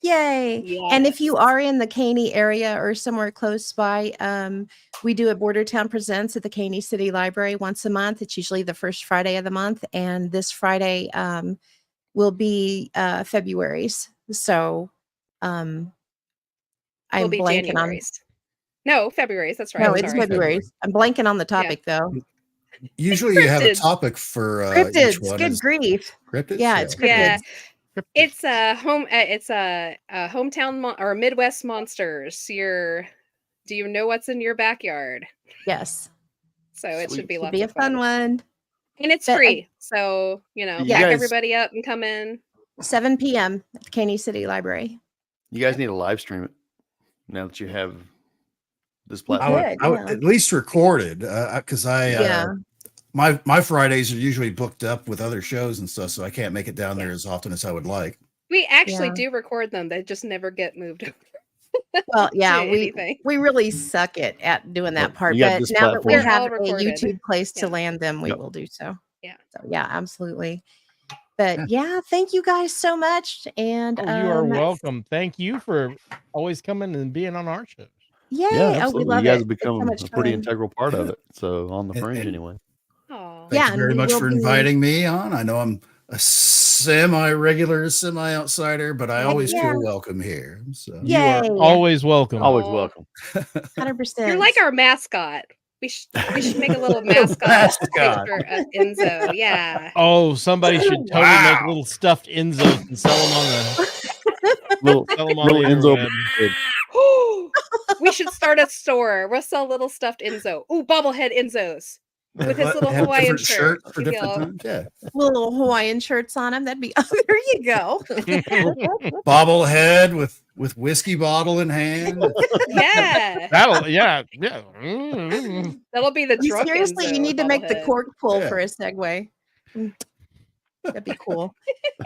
B: Yay. And if you
C: Yes.
B: are in the Caney area or somewhere close by, we do a Bordertown Presents at the Caney City Library once a month. It's usually the first Friday of the month. And this Friday will be February's. So I'm
C: Will be
B: blanking on.
C: January's. No, February's. That's right.
B: No,
C: I'm
B: it's
C: sorry.
B: February's. I'm blanking on the topic though.
A: Usually you have a
C: Cryptids.
A: topic for each
B: Cryptids.
A: one.
B: Good
A: Is
B: grief.
A: cryptids?
B: Yeah, it's cryptids.
C: Yeah. It's a hometown or Midwest monsters. Do you know what's in your backyard?
B: Yes.
C: So it should be
B: Should
C: lots
B: be a
C: of
B: fun one.
C: And it's
B: But,
C: free. So,
E: You
C: back
E: guys-
C: everybody up and come in.
B: 7 p.m. at the Caney City Library.
E: You guys need to live stream it now that you have this
A: I
E: platform.
A: would,
B: Good,
A: I would
B: yeah.
A: at least recorded because
B: Yeah.
A: my Fridays are usually booked up with other shows and stuff, so I can't make it down there as often as I would like.
C: We actually
B: Yeah.
C: do record them. They just never get moved over.
B: Well, yeah,
C: to
B: we
C: anything.
B: really suck at doing that
E: Well,
B: part.
E: you got
B: But
E: this
B: now that we
C: platform.
B: have
C: They're
B: a
C: all recorded.
B: YouTube place to
C: Yeah.
B: land them, we
E: Yep.
B: will do so.
C: Yeah.
B: So yeah, absolutely. But yeah, thank you guys so much. And
D: Oh, you are welcome. Thank you for always coming and being on our shows.
B: Yay!
E: Yeah,
B: Oh, we
E: absolutely.
B: love
E: You guys
B: it.
E: have
B: It's so
E: become
B: much
E: a pretty
B: fun.
E: integral part of it. So on the
A: And-
E: fringe
A: and-
E: anyway.
C: Oh.
A: Thank
B: Yeah,
A: you very
B: and we
A: much
B: will
A: for
B: be-
A: inviting me on. I know I'm a semi-regular, semi-outsider, but I
B: Heck
A: always
B: yeah.
A: feel welcome here. So
D: You are
B: Yay.
D: always welcome.
E: Always
C: Aw.
E: welcome.
B: 100%.
C: You're like our mascot. We should make a little mascot
A: Mascot.
C: picture of Enzo. Yeah.
D: Oh, somebody should totally make
A: Wow.
D: little stuffed Enzos and sell them on the
E: Little Enzo.
D: interweb.
C: We should start a store. We'll sell little stuffed Enzo. Ooh, bobblehead Enzos. With his little
A: Have
C: Hawaiian
A: different
C: shirt.
A: shirts for
C: Maybe
A: different
C: I'll-
A: times. Yeah,
B: little Hawaiian shirts on them. That'd be there you go.
A: bobblehead with whiskey bottle in hand.
C: Yeah.
D: Yeah. Mm.
C: That'll be the drunk
B: Seriously,
C: Enzo
B: you need to make the
C: bobblehead.
B: cork pull
A: Yeah.
B: for a segue. That'd be cool.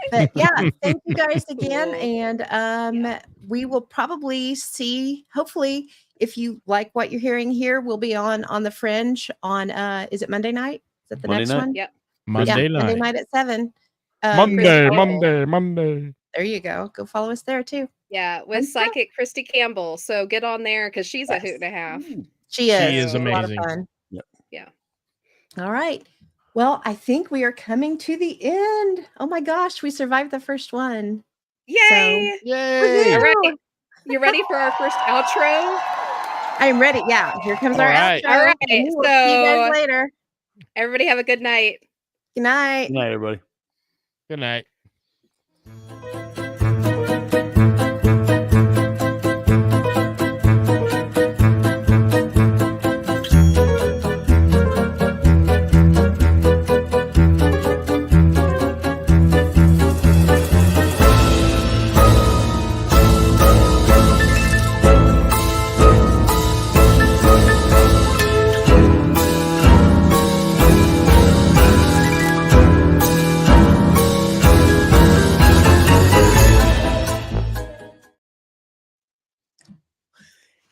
B: But yeah, thank you guys again.
C: Cool.
B: And we will probably see, hopefully, if you like what you're hearing here, we'll be on the Fringe on is it Monday night? Is that the
E: Monday
B: next
E: night?
B: one?
C: Yep.
D: Monday
B: Monday
D: night.
B: night at 7.
D: Monday,
C: Campbell.
D: Monday.
B: There you go. Go follow us there too.
C: Yeah, with
B: Fun stuff.
C: psychic Christy Campbell. So get on there because she's a hoot and a half.
B: She is.
D: She is
B: It's a lot of
D: amazing.
B: fun.
E: Yep.
C: Yeah.
B: All right. Well, I think we are coming to the end. Oh my gosh, we survived the first one.
C: Yay!
D: Yay!
C: All right. You ready for our first outro?
B: I'm ready. Yeah, here comes our
D: All right.
B: outro.
C: All right,
B: and we will see you guys
C: so-
B: later.
C: Everybody have a good night.
B: Good night.
E: Good night, everybody.
D: Good night.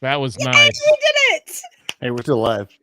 D: That was nice.
C: You did it!
E: Hey, we're still alive.